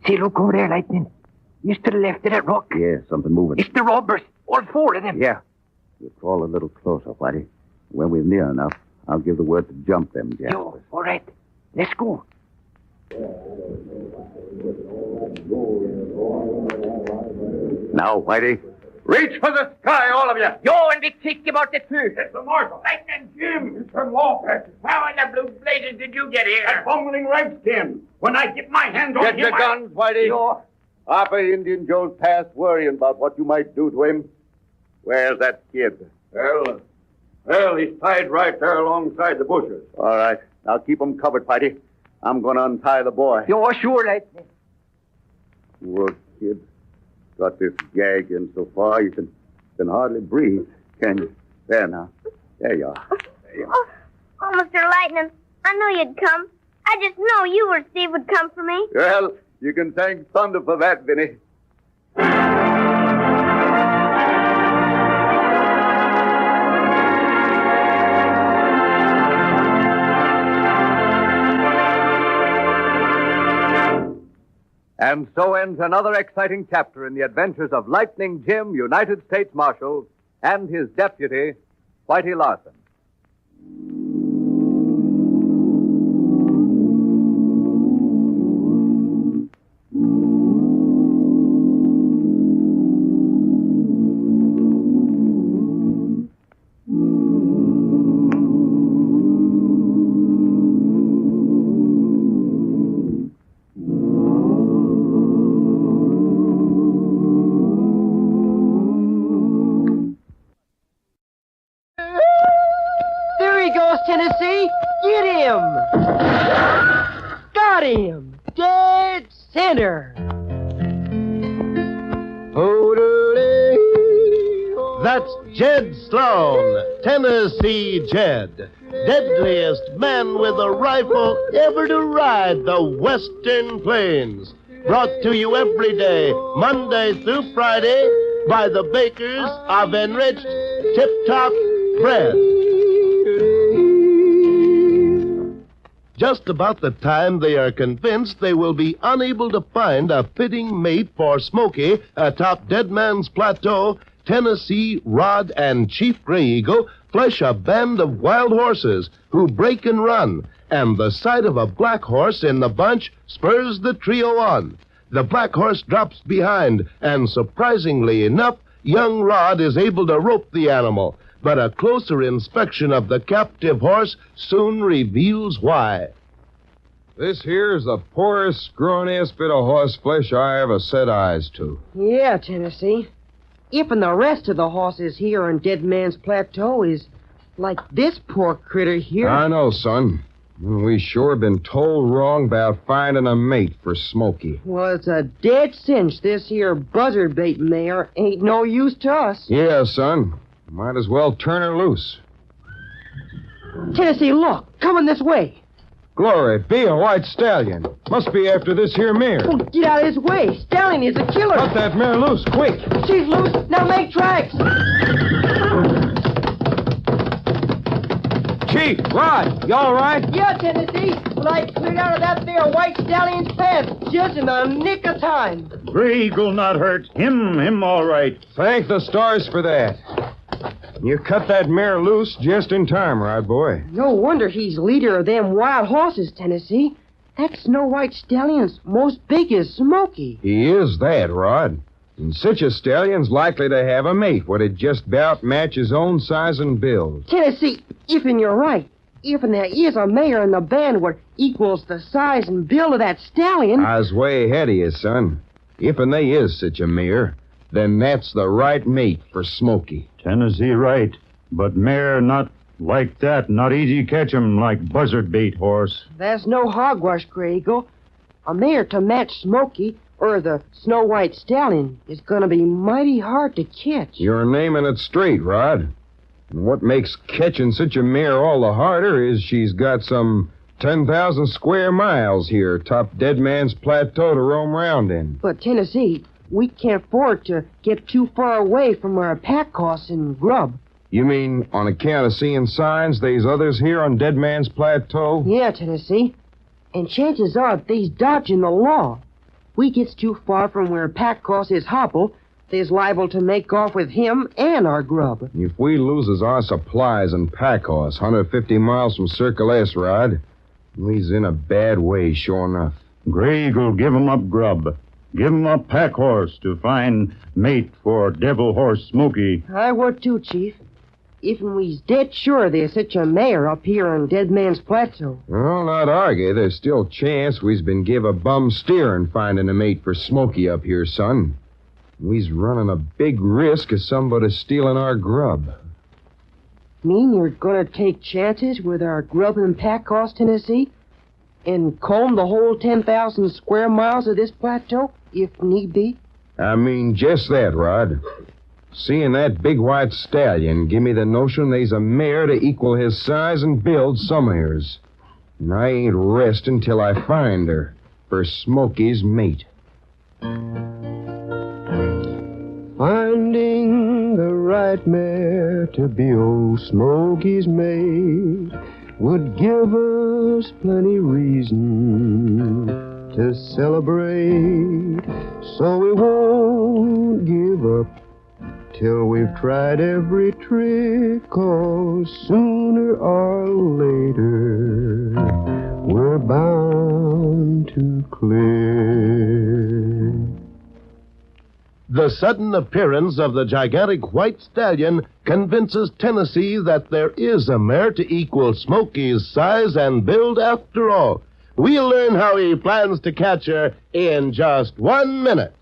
See, look over there, Lightning. Just to the left of that rock. Yeah, something moving. It's the robbers. All four of them. Yeah. We'll crawl a little closer, Whitey. When we're near enough, I'll give the word to jump them, Jack. Yo, all right. Let's go. Now, Whitey, reach for the sky, all of you. Yo, and be quick about the two. It's the marshal. Lightning Jim. It's from law practice. How in the blue blazes did you get here? That bumbling redskin. When I get my hands on Get him, your guns, Whitey. Yo. Harper Indian Joe's past worrying about what you might do to him. Where's that kid? Well, he's tied right there alongside the bushes. All right. Now keep him covered, Whitey. I'm going to untie the boy. Yo, sure, Lightning. Poor kid. Got this gag in so far you can hardly breathe, can you? There now. There you are. Oh, Mr. Lightning, I knew you'd come. I just knew you or Steve would come for me. Well, you can thank thunder for that, Vinny. And so ends another exciting chapter in the adventures of Lightning Jim, United States Marshal, and his deputy, Whitey Larson. Tennessee, get him! Got him! Dead center! That's Jed Sloan, Tennessee Jed, deadliest man with a rifle ever to ride the western plains. Brought to you every day, Monday through Friday, by the bakers of enriched tip-top bread. Just about the time they are convinced they will be unable to find a fitting mate for Smoky atop Dead Man's Plateau, Tennessee Rod and Chief Gray Eagle flesh a band of wild horses who break and run, and the sight of a black horse in the bunch spurs the trio on. The black horse drops behind, and surprisingly enough, young Rod is able to rope the animal. But a closer inspection of the captive horse soon reveals why. This here's the poorest, scrawniest bit of horse flesh I ever set eyes to. Yeah, Tennessee. Even the rest of the horses here on Dead Man's Plateau is like this poor critter here. I know, son. We sure been told wrong about finding a mate for Smoky. Well, it's a dead cinch this here buzzard bait mare ain't no use to us. Yeah, son. Might as well turn her loose. Tennessee, look. Coming this way. Glory, be a white stallion. Must be after this here mare. Oh, get out of his way. Stallion is a killer. Cut that mare loose, quick. She's loose. Now make tracks. Chief, Rod, you all right? Yeah, Tennessee. Well, I cleared out of that there white stallion's path just in the nick of time. Gray Eagle not hurt. Him all right. Thank the stars for that. You cut that mare loose just in time, Rod boy. No wonder he's leader of them wild horses, Tennessee. That Snow White stallion's most big is Smoky. He is that, Rod. And such a stallion's likely to have a mate what'd just about match his own size and build. Tennessee, if'n you're right, if'n there is a mare in the band what equals the size and build of that stallion. I was way ahead of you, son. If'n they is such a mare, then that's the right mate for Smoky. Tennessee right. But mare not like that. Not easy catch 'em like buzzard bait horse. That's no hogwash, Gray Eagle. A mare to match Smoky or the Snow White stallion is gonna be mighty hard to catch. You're naming it straight, Rod. And what makes catching such a mare all the harder is she's got some 10,000 square miles here top Dead Man's Plateau to roam around in. But, Tennessee, we can't afford to get too far away from our pack horse and grub. You mean on account of seeing signs there's others here on Dead Man's Plateau? Yeah, Tennessee. And chances are they's dodging the law. We gets too far from where Pack Cross is hobble, they's liable to make off with him and our grub. If we loses our supplies and pack horse 150 miles from Circle S, Rod, we's in a bad way, sure enough. Gray Eagle, give 'em up grub. Give 'em up pack horse to find mate for Devil Horse Smoky. I would too, Chief. Even we's dead sure there's such a mare up here on Dead Man's Plateau. Well, not argue. There's still chance we's been give a bum steer in finding a mate for Smoky up here, son. We's running a big risk of somebody stealing our grub. Mean you're gonna take chances with our grub and pack horse, Tennessee? And comb the whole 10,000 square miles of this plateau, if need be? I mean just that, Rod. Seeing that big white stallion give me the notion there's a mare to equal his size and build somewheres. And I ain't resting till I find her for Smoky's mate. Finding the right mare to be old Smoky's mate would give us plenty reason to celebrate. So we won't give up till we've tried every trick, 'cause sooner or later we're bound to clear. The sudden appearance of the gigantic white stallion convinces Tennessee that there is a mare to equal Smoky's size and build after all. We'll learn how he plans to catch her in just 1 minute.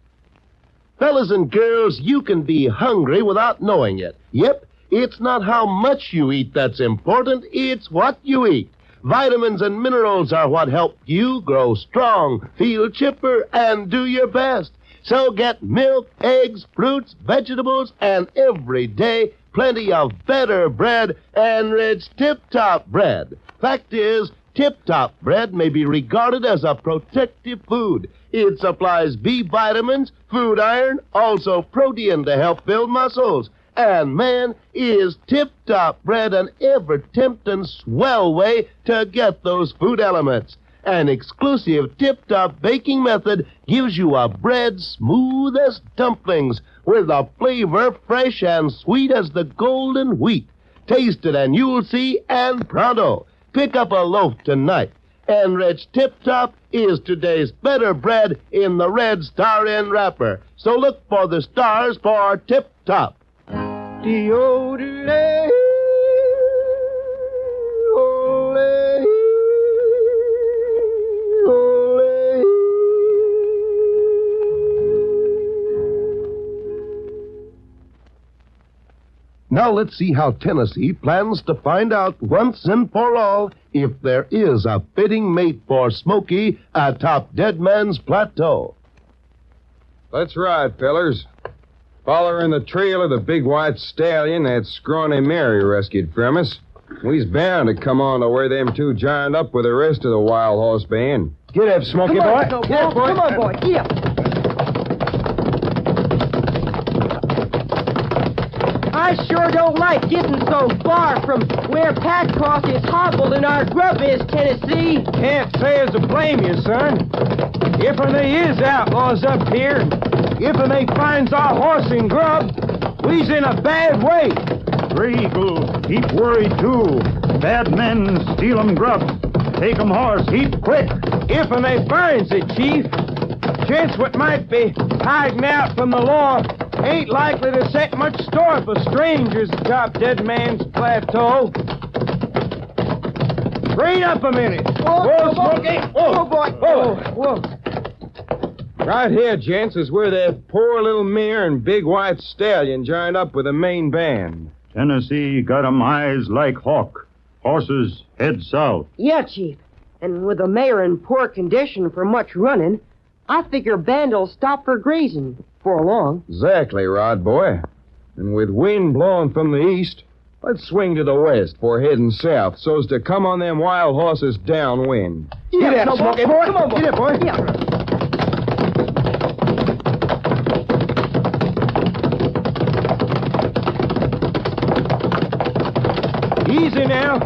Fellas and girls, you can be hungry without knowing it. Yep, it's not how much you eat that's important, it's what you eat. Vitamins and minerals are what help you grow strong, feel chipper, and do your best. So get milk, eggs, fruits, vegetables, and every day plenty of better bread and rich Tip-Top bread. Fact is, Tip-Top bread may be regarded as a protective food. It supplies B vitamins, food iron, also protein to help build muscles. And, man, is Tip-Top bread an ever-tempting swell way to get those food elements. An exclusive Tip-Top baking method gives you a bread smooth as dumplings with a flavor fresh and sweet as the golden wheat. Taste it and you'll see, and pronto. Pick up a loaf tonight. Enriched Tip-Top is today's better bread in the red star end wrapper. So look for the stars for Tip-Top. Deodorant. Now let's see how Tennessee plans to find out once and for all if there is a fitting mate for Smoky atop Dead Man's Plateau. Let's ride, fellers. Following the trail of the big white stallion that scrawny Mary rescued from us, we's bound to come on to where them two joined up with the rest of the wild horse band. Get up, Smoky Come boy. on, Get up, boy. Come on, boy. Get up. I sure don't like getting so far from where Pack Cross is hobbled and our grub is, Tennessee. Can't say as to blame you, son. If they is outlaws up here, if they finds our horse and grub, we's in a bad way. Gray Eagle, heap worried too. Bad men steal 'em grub. Take 'em horse heap quick. If they finds it, Chief, chance what might be hiding out from the law ain't likely to set much store for strangers atop Dead Man's Plateau. Rein up a minute. Whoa, Smoky. Whoa, boy. Whoa. Right here, gents, is where that poor little mare and big white stallion joined up with the main band. Tennessee got 'em eyes like hawk. Horses head south. Yeah, Chief. And with the mare in poor condition for much running, I figure band'll stop for grazing for long. Exactly, Rod boy. And with wind blowing from the east, let's swing to the west for heading south so's to come on them wild horses downwind. Get up, Smoky boy. Come on, boy. Get up, boy. Yeah. Easy now.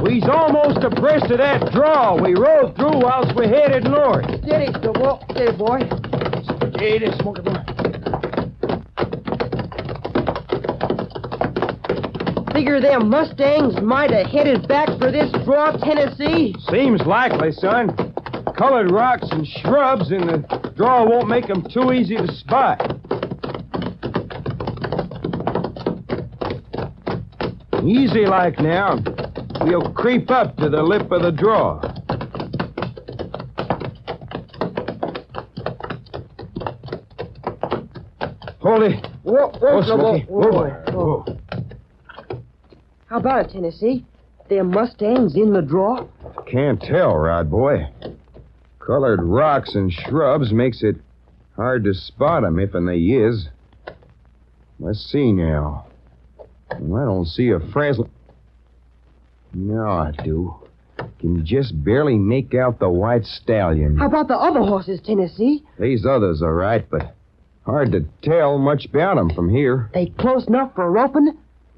We's almost abreast of that draw we rode through whilst we headed north. Steady, boy. Steady, boy. Steady, Smoky boy. Figure them Mustangs might have headed back for this draw, Tennessee. Seems likely, son. Colored rocks and shrubs in the draw won't make 'em too easy to spot. Easy like now. We'll creep up to the lip of the draw. Hold it. Whoa, Smoky. whoa. How about it, Tennessee? Them Mustangs in the draw? Can't tell, Rod boy. Colored rocks and shrubs makes it hard to spot 'em if and they is. Let's see now. Well, I don't see a frazzle. No, I do. Can just barely make out the white stallion. How about the other horses, Tennessee? These others are right, but hard to tell much about 'em from here. They close enough for roping?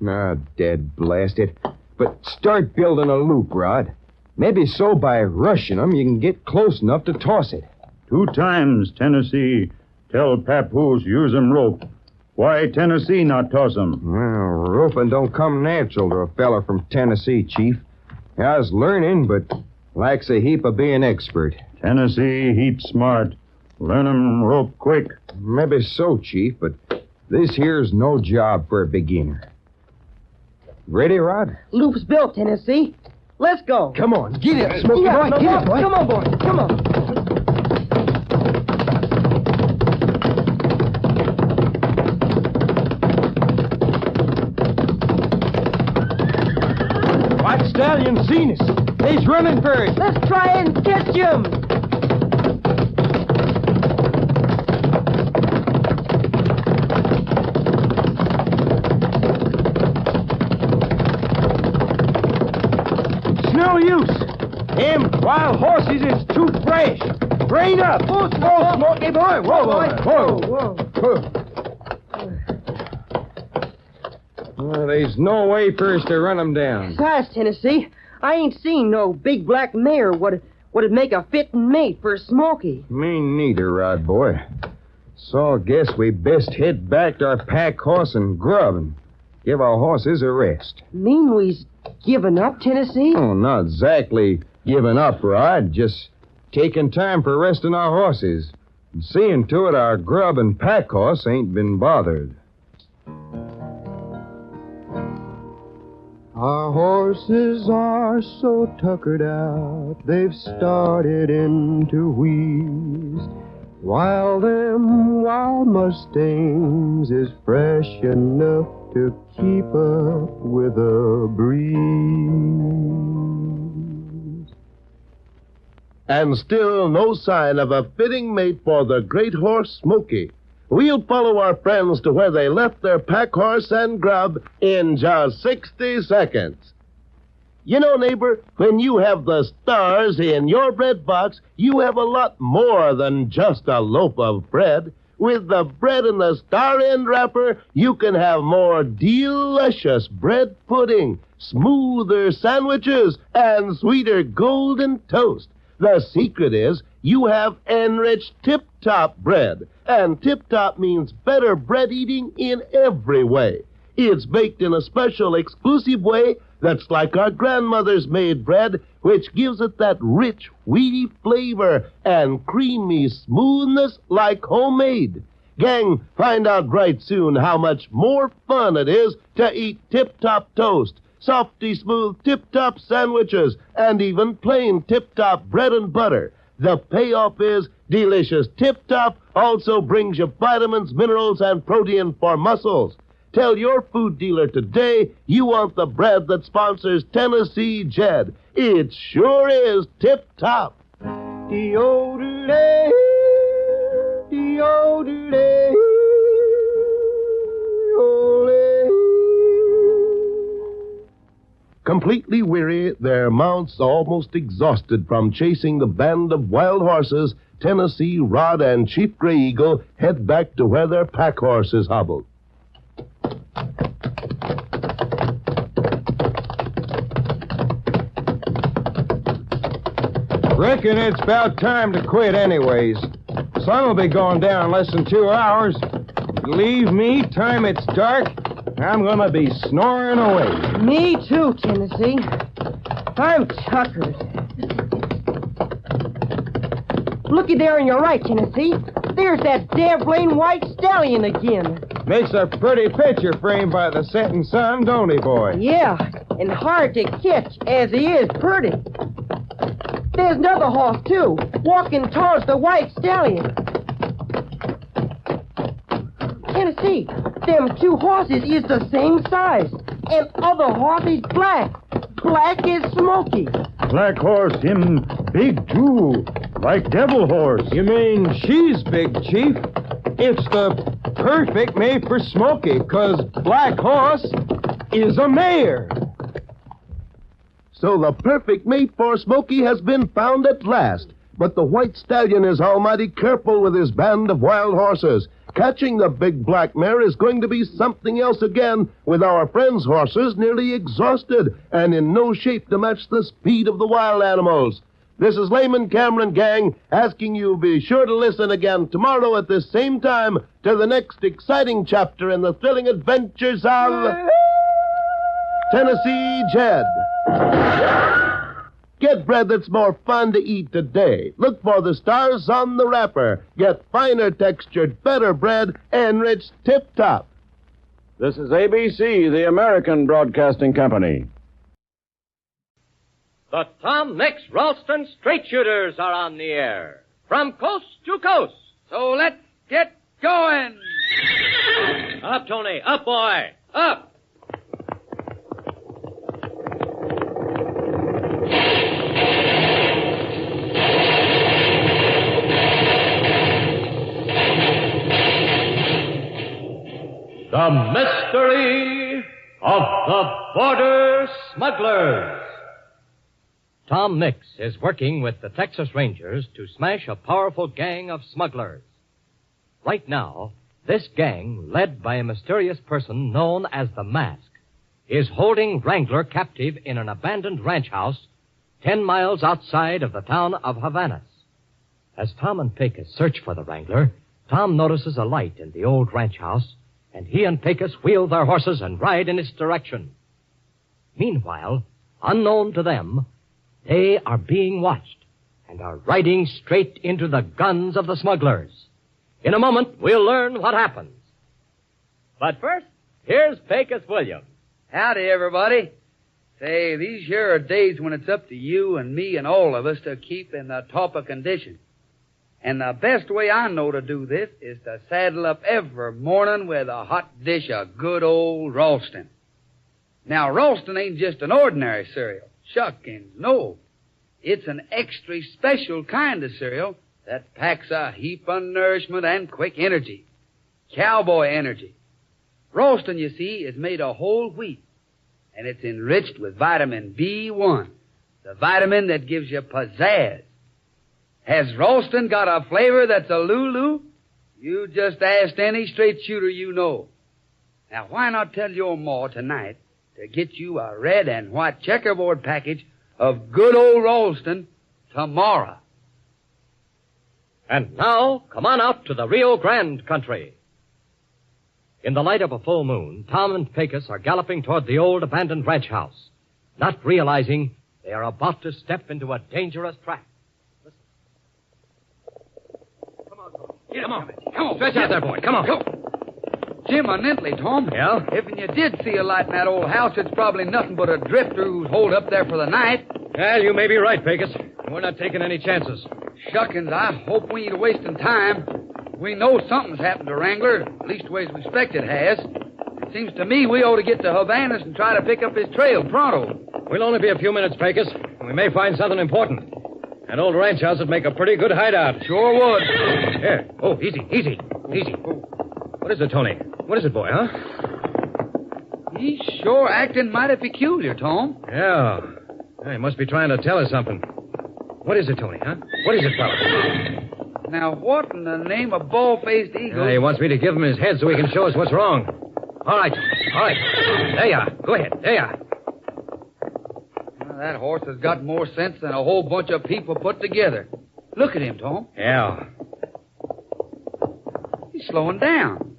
Ah, dead blast it. But start building a loop, Rod. Maybe so by rushing 'em you can get close enough to toss it. 2 times, Tennessee. Tell Papoose use 'em rope. Why Tennessee not toss 'em? Well, roping don't come natural to a feller from Tennessee, Chief. I was learning, but lacks a heap of being expert. Tennessee heap smart. Learn 'em rope quick. Maybe so, Chief, but this here's no job for a beginner. Ready, Rod? Loop's built, Tennessee. Let's go. Come on, get it, Smoky boy. Get it, boy. Come on, boy. Come on. White Stallion seen us. He's running for it. Let's try and catch him. No use. Them wild horses is too fresh. Rein up. Whoa, Smoky boy. Whoa. Well, there's no way for us to run 'em down. Besides, Tennessee, I ain't seen no big black mare what'd make a fitting mate for Smoky. Me neither, Rod boy. So I guess we best head back to our pack horse and grub and give our horses a rest. Mean we's giving up, Tennessee? Oh, not exactly giving up, Rod. Just taking time for resting our horses. And seeing to it our grub and pack horse ain't been bothered. Our horses are so tuckered out, they've started into wheeze, while them wild Mustangs is fresh enough to keep up with a breeze. And still no sign of a fitting mate for the great horse Smoky. We'll follow our friends to where they left their pack horse and grub in just 60 seconds. You know, neighbor, when you have the stars in your bread box, you have a lot more than just a loaf of bread. With the bread in the star end wrapper, you can have more delicious bread pudding, smoother sandwiches, and sweeter golden toast. The secret is you have enriched tip-top bread. And tip-top means better bread eating in every way. It's baked in a special exclusive way that's like our grandmother's made bread, which gives it that rich, wheaty flavor and creamy smoothness like homemade. Gang, find out right soon how much more fun it is to eat tip-top toast, softy smooth tip-top sandwiches, and even plain tip-top bread and butter. The payoff is delicious tip-top also brings you vitamins, minerals, and protein for muscles. Tell your food dealer today you want the bread that sponsors Tennessee Jed. It sure is tip-top. De-o-de-lay, de-o-de-lay, ole. Completely weary, their mounts almost exhausted from chasing the band of wild horses, Tennessee, Rod, and Chief Gray Eagle head back to where their pack horses hobbled. Reckon it's about time to quit anyways. Sun will be going down in less than 2 hours. Believe me, time it's dark, I'm gonna be snoring away. Me too, Tennessee. I'm tuckered. Looky there on your right, Tennessee. There's that dabbling white stallion again. Makes a pretty picture framed by the setting sun, don't he, boy? Yeah, and hard to catch, as he is pretty. There's another horse, too, walking towards the white stallion. Tennessee, them two horses is the same size, and other horse is black. Black is Smoky. Black horse, him big too, like devil horse. You mean she's big, Chief? It's the perfect mate for Smoky, 'cause Black Horse is a mare. So the perfect mate for Smoky has been found at last. But the white stallion is almighty careful with his band of wild horses. Catching the big black mare is going to be something else again, with our friends' horses nearly exhausted and in no shape to match the speed of the wild animals. This is Layman Cameron, gang, asking you be sure to listen again tomorrow at this same time to the next exciting chapter in the thrilling adventures of Tennessee Jed. Get bread that's more fun to eat today. Look for the stars on the wrapper. Get finer textured, better bread, enriched tip-top. This is ABC, the American Broadcasting Company. The Tom Mix Ralston Straight Shooters are on the air. From coast to coast. So let's get going. Up, Tony. Up, boy. Up. The Mystery of the Border Smugglers. Tom Mix is working with the Texas Rangers to smash a powerful gang of smugglers. Right now, this gang, led by a mysterious person known as the Mask, is holding Wrangler captive in an abandoned ranch house 10 miles outside of the town of Havanas. As Tom and Pecos search for the Wrangler, Tom notices a light in the old ranch house, and he and Pecos wheel their horses and ride in its direction. Meanwhile, unknown to them, they are being watched and are riding straight into the guns of the smugglers. In a moment, we'll learn what happens. But first, here's Pecos Williams. Howdy, everybody. Say, these here are days when it's up to you and me and all of us to keep in the top of condition. And the best way I know to do this is to saddle up every morning with a hot dish of good old Ralston. Now, Ralston ain't just an ordinary cereal. Shuckins, no. It's an extra special kind of cereal that packs a heap of nourishment and quick energy. Cowboy energy. Ralston, you see, is made of whole wheat, and it's enriched with vitamin B1, the vitamin that gives you pizzazz. Has Ralston got a flavor that's a Lulu? You just asked any straight shooter you know. Now, why not tell your ma tonight to get you a red and white checkerboard package of good old Ralston tomorrow? And now, come on out to the Rio Grande country. In the light of a full moon, Tom and Pecos are galloping toward the old abandoned ranch house, not realizing they are about to step into a dangerous trap. Come on. Stretch out there, boy. Come on. Go. Jim, eminently, Tom. Yeah? If you did see a light in that old house, it's probably nothing but a drifter who's holed up there for the night. Well, you may be right, Pecos. We're not taking any chances. Shuckins, I hope we ain't wasting time. We know something's happened to Wrangler, leastways we expect it has. It seems to me we ought to get to Havanas and try to pick up his trail pronto. We'll only be a few minutes, Pecos, and we may find something important. That old ranch house would make a pretty good hideout. Sure would. Here. Oh, easy. What is it, Tony? What is it, boy, huh? He's sure acting mighty peculiar, Tom. Yeah. He must be trying to tell us something. What is it, Tony, huh? What is it, fella? Now, what in the name of bald-faced eagle... He wants me to give him his head so he can show us what's wrong. All right. There you are. Go ahead. There you are. That horse has got more sense than a whole bunch of people put together. Look at him, Tom. Yeah. He's slowing down.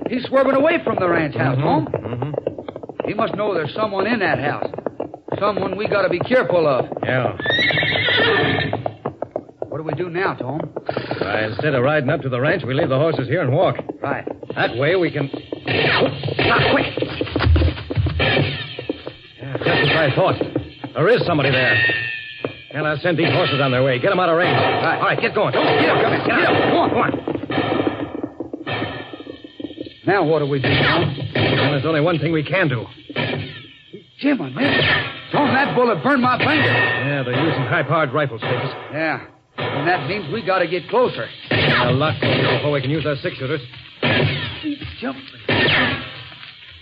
He's swerving away from the ranch house, Tom. He must know there's someone in that house. Someone we got to be careful of. Yeah. What do we do now, Tom? Instead of riding up to the ranch, we leave the horses here and walk. Right. That way we can... Stop, quick! Yeah, just as I thought. There is somebody there. And I'll send these horses on their way. Get them out of range. Right. All right, get going. Get up, come in. Get up. Go on, go on. Now what do we do, Tom? Well, there's only one thing we can do. Jim, I made it. Tom, that bullet burned my finger. Yeah, they're using high-powered rifles, Pecos. Yeah. And that means we got to get closer. A lot closer before we can use our six-shooters. He's jumping.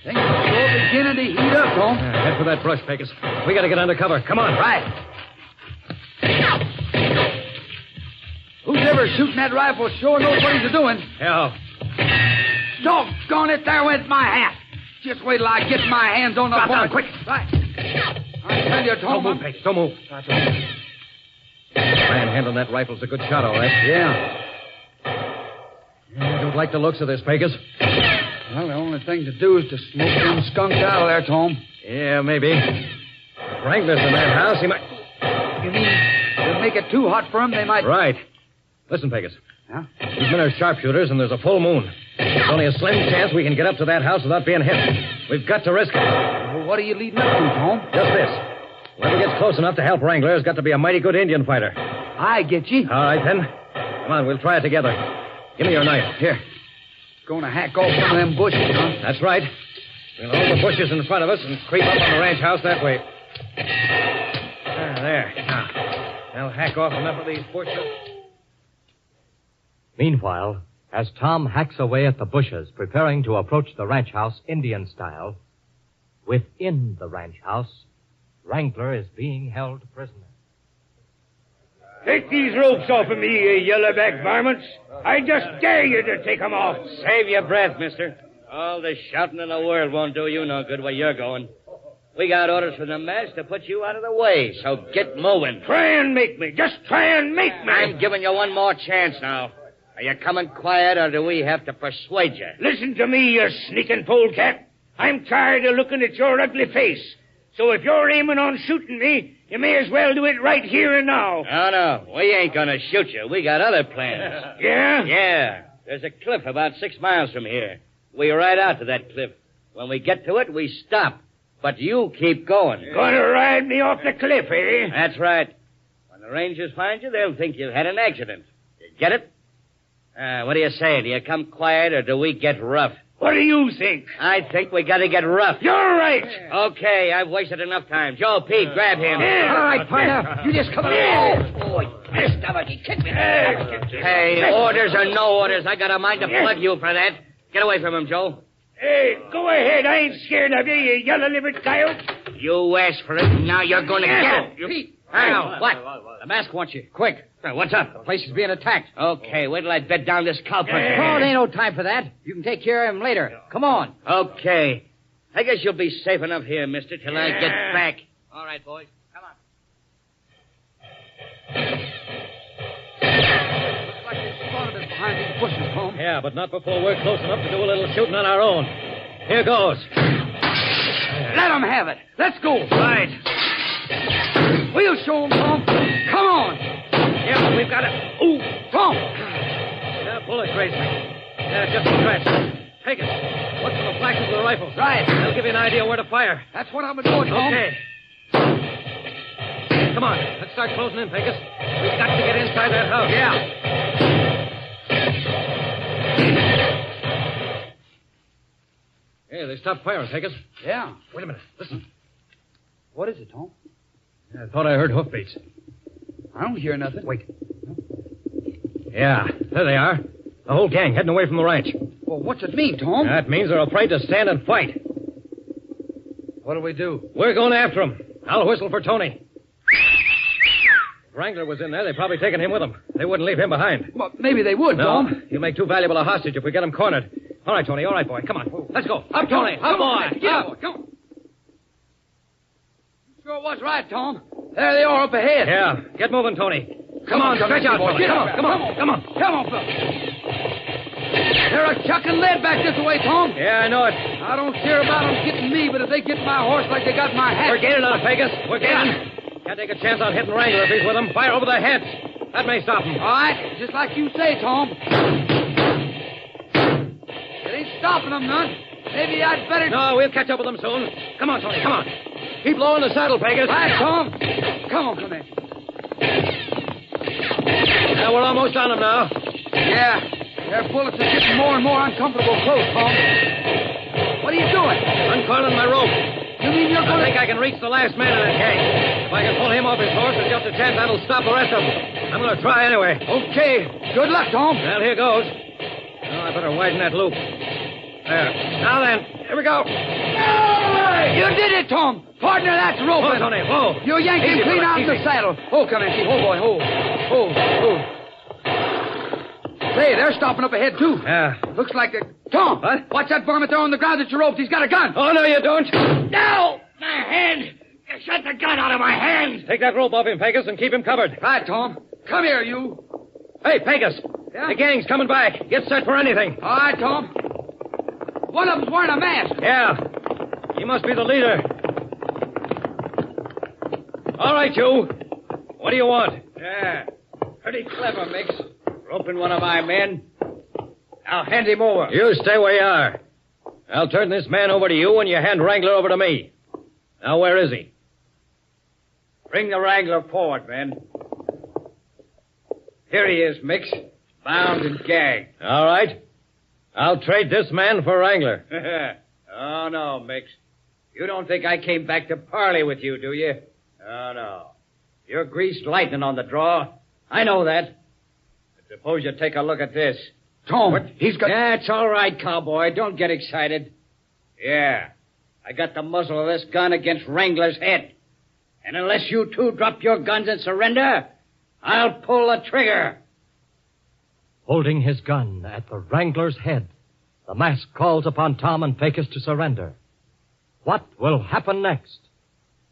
Things are sure beginning to heat up, Tom. Head for that brush, Pecos. We got to get under cover. Come on. Right. Who's ever shooting that rifle sure knows what he's doing. Yeah. Doggone it, there went my hat. Just wait till I get my hands on the Drop down, bullet. quick. Right. I tell you, Tom. Don't move, Pecos. Don't move. Man handling that rifle's a good shot, all right. Yeah. I don't like the looks of this, Pecos. Well, the only thing to do is to smoke them skunks out of there, Tom. Yeah, maybe. If Wrangler's in that house, he might... You mean to make it too hot for him, they might... Right. Listen, Pecos. Huh? These men are sharpshooters, and there's a full moon. There's only a slim chance we can get up to that house without being hit. We've got to risk it. Well, what are you leading up to, Tom? Just this. Whoever gets close enough to help Wrangler has got to be a mighty good Indian fighter. I get you. All right, then. Come on, we'll try it together. Give me your knife. Here. Going to hack off some of them bushes, huh? That's right. We'll hold the bushes in front of us and creep up on the ranch house that way. There. Now, they'll hack off enough of these bushes. Meanwhile, as Tom hacks away at the bushes, preparing to approach the ranch house Indian style, within the ranch house, Wrangler is being held prisoner. Take these ropes off of me, you yellowback varmints. I just dare you to take them off. Save your breath, mister. All the shouting in the world won't do you no good where you're going. We got orders from the mess to put you out of the way, so get moving. Try and make me. Just try and make me. I'm giving you one more chance now. Are you coming quiet, or do we have to persuade you? Listen to me, you sneaking polecat. I'm tired of looking at your ugly face. So if you're aiming on shooting me, you may as well do it right here and now. No, we ain't gonna shoot you. We got other plans. Yeah? Yeah. There's a cliff about 6 miles from here. We ride out to that cliff. When we get to it, we stop. But you keep going. Gonna ride me off the cliff, eh? That's right. When the rangers find you, they'll think you've had an accident. You get it? What do you say? Do you come quiet, or do we get rough? What do you think? I think we gotta get rough. You're right. Okay, I've wasted enough time. Joe, Pete, grab him. Yeah. All right, partner. You just come along. Oh, boy. He kicked me. Hey, orders or no orders, I got a mind to plug you for that. Get away from him, Joe. Hey, go ahead. I ain't scared of you, you yellow-livered coyote. You asked for it, and now you're going to get it. Pete. Now, what? The mask wants you. Quick. What's up? The place is being attacked. Okay, wait till I bed down this culprit. Oh, it ain't no time for that. You can take care of him later. Come on. Okay. I guess you'll be safe enough here, mister, till I get back. All right, boys. Come on. Looks like there's spotted us behind these bushes, Tom. Yeah, but not before we're close enough to do a little shooting on our own. Here goes. Let them have it. Let's go. Right. We'll show them, Tom. Come on. Yeah, but we've got to... Ooh, Tom. Yeah, bullet grazed me. Yeah, just a scratch. Take it. Look for the flashes of the rifle. Right. They'll give you an idea where to fire. That's what I've been doing, Tom. Okay. Come on. Let's start closing in, Pecos. We've got to get inside that house. Yeah. Hey, they stopped firing, Pecos. Yeah. Wait a minute. Listen. What is it, Tom? I thought I heard hoofbeats. I don't hear nothing. Wait. Yeah, there they are. The whole gang heading away from the ranch. Well, what's it mean, Tom? That means they're afraid to stand and fight. What do we do? We're going after them. I'll whistle for Tony. If Wrangler was in there, they'd probably taken him with them. They wouldn't leave him behind. Well, maybe they would, No, Tom. he'll make too valuable a hostage if we get him cornered. All right, Tony. All right, boy. Come on. Let's go. Up, Tony. Up, boy. Get up. Come on. Sure was right, Tom. There they are up ahead. Yeah, get moving, Tony. Come on, stretch out, boy. fella. Come on. Come on, fella. They're a chucking lead back this way, Tom. Yeah, I know it. I don't care about them getting me, but if they get my horse like they got my hat... We're gaining on it, Vegas. We're gaining. Can't take a chance on hitting Wrangler if he's with them. Fire over their heads. That may stop them. All right, just like you say, Tom. It ain't stopping them none. Maybe I'd better... No, we'll catch up with them soon. Come on, Tony, come on. Keep low in the saddle, Vegas. Right, Tom. Come on, Clement. Now, we're almost on them now. Yeah, their bullets are getting more and more uncomfortable close, Tom. What are you doing? Uncoiling my rope. You mean you're going to... I think I can reach the last man in that gang. If I can pull him off his horse, there's just a chance that'll stop the rest of them. I'm going to try anyway. Okay. Good luck, Tom. Well, here goes. Oh, I better widen that loop. There. Now then, here we go. You did it, Tom. Partner, that's roping. Whoa, Tony, whoa. You yanked him clean out of the saddle. Oh, come in, Chief. Oh, boy. Oh. Say, they're stopping up ahead, too. Yeah. Looks like they... Tom! What? Watch that varmint there on the ground that you roped. He's got a gun. Oh, no, you don't. No! My hand! You shut the gun out of my hand! Take that rope off him, Pegasus, and keep him covered. Right, Tom. Come here, you. Hey, Pegasus. Yeah? The gang's coming back. Get set for anything. All right, Tom. One of them's wearing a mask. Yeah. He must be the leader. All right, you. What do you want? Yeah. Pretty clever, Mix. Roping one of my men. Now hand him over. You stay where you are. I'll turn this man over to you and you hand Wrangler over to me. Now, where is he? Bring the Wrangler forward, men. Here he is, Mix. Bound and gagged. All right. I'll trade this man for Wrangler. Oh, no, Mix. You don't think I came back to parley with you, do you? Oh, no. You're greased lightning on the draw. I know that. But suppose you take a look at this. Tom, What? he's got... That's all right, cowboy. Don't get excited. Yeah. I got the muzzle of this gun against Wrangler's head. And unless you two drop your guns and surrender, I'll pull the trigger. Holding his gun at the Wrangler's head, the mask calls upon Tom and Pecos to surrender. What will happen next?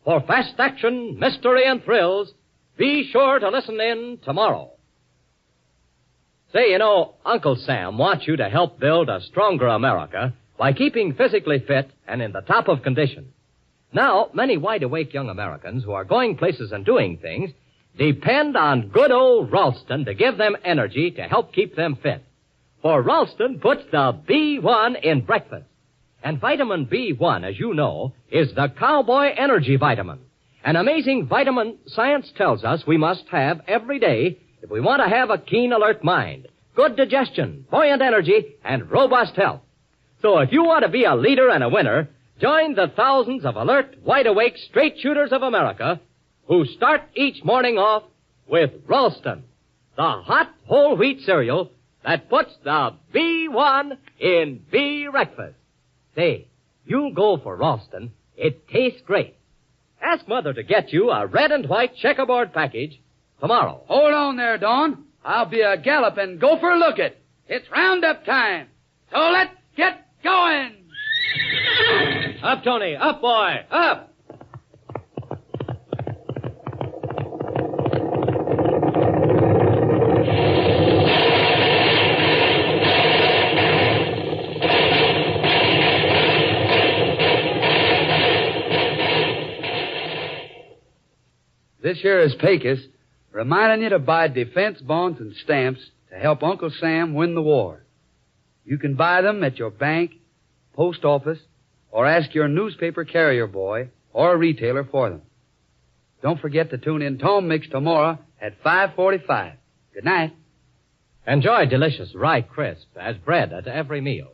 For fast action, mystery, and thrills, be sure to listen in tomorrow. Say, you know, Uncle Sam wants you to help build a stronger America by keeping physically fit and in the top of condition. Now, many wide-awake young Americans who are going places and doing things depend on good old Ralston to give them energy to help keep them fit. For Ralston puts the B1 in breakfast. And vitamin B1, as you know, is the cowboy energy vitamin. An amazing vitamin science tells us we must have every day if we want to have a keen, alert mind, good digestion, buoyant energy, and robust health. So if you want to be a leader and a winner, join the thousands of alert, wide-awake, straight shooters of America who start each morning off with Ralston, the hot whole wheat cereal that puts the B1 in breakfast. Say, you'll go for Ralston. It tastes great. Ask Mother to get you a red and white checkerboard package tomorrow. Hold on there, Don. I'll be a galloping gopher lookin'. It's roundup time. So let's get going. Up, Tony. Up, boy. Up. This here is Pecos, reminding you to buy defense bonds and stamps to help Uncle Sam win the war. You can buy them at your bank, post office, or ask your newspaper carrier boy or a retailer for them. Don't forget to tune in Tom Mix tomorrow at 5:45. Good night. Enjoy delicious rye crisp as bread at every meal.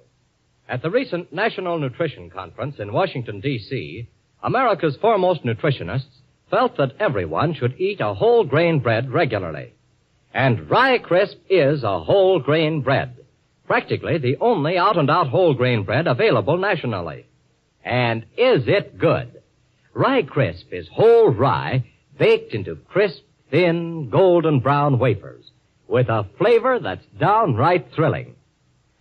At the recent National Nutrition Conference in Washington, D.C., America's foremost nutritionists felt that everyone should eat a whole grain bread regularly. And Rye Crisp is a whole grain bread, practically the only out-and-out whole grain bread available nationally. And is it good? Rye Crisp is whole rye baked into crisp, thin, golden brown wafers with a flavor that's downright thrilling.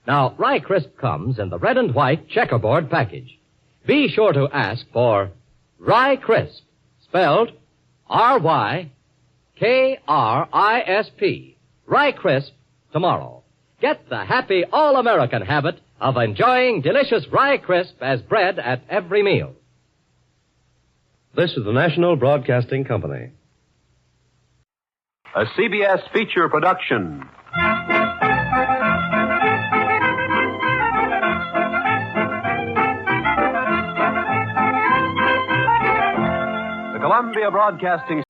Now, Rye Crisp comes in the red and white checkerboard package. Be sure to ask for Rye Crisp, spelled R-Y-K-R-I-S-P. Rye Crisp tomorrow. Get the happy all-American habit of enjoying delicious Rye Crisp as bread at every meal. This is the National Broadcasting Company. A CBS feature production. The Columbia Broadcasting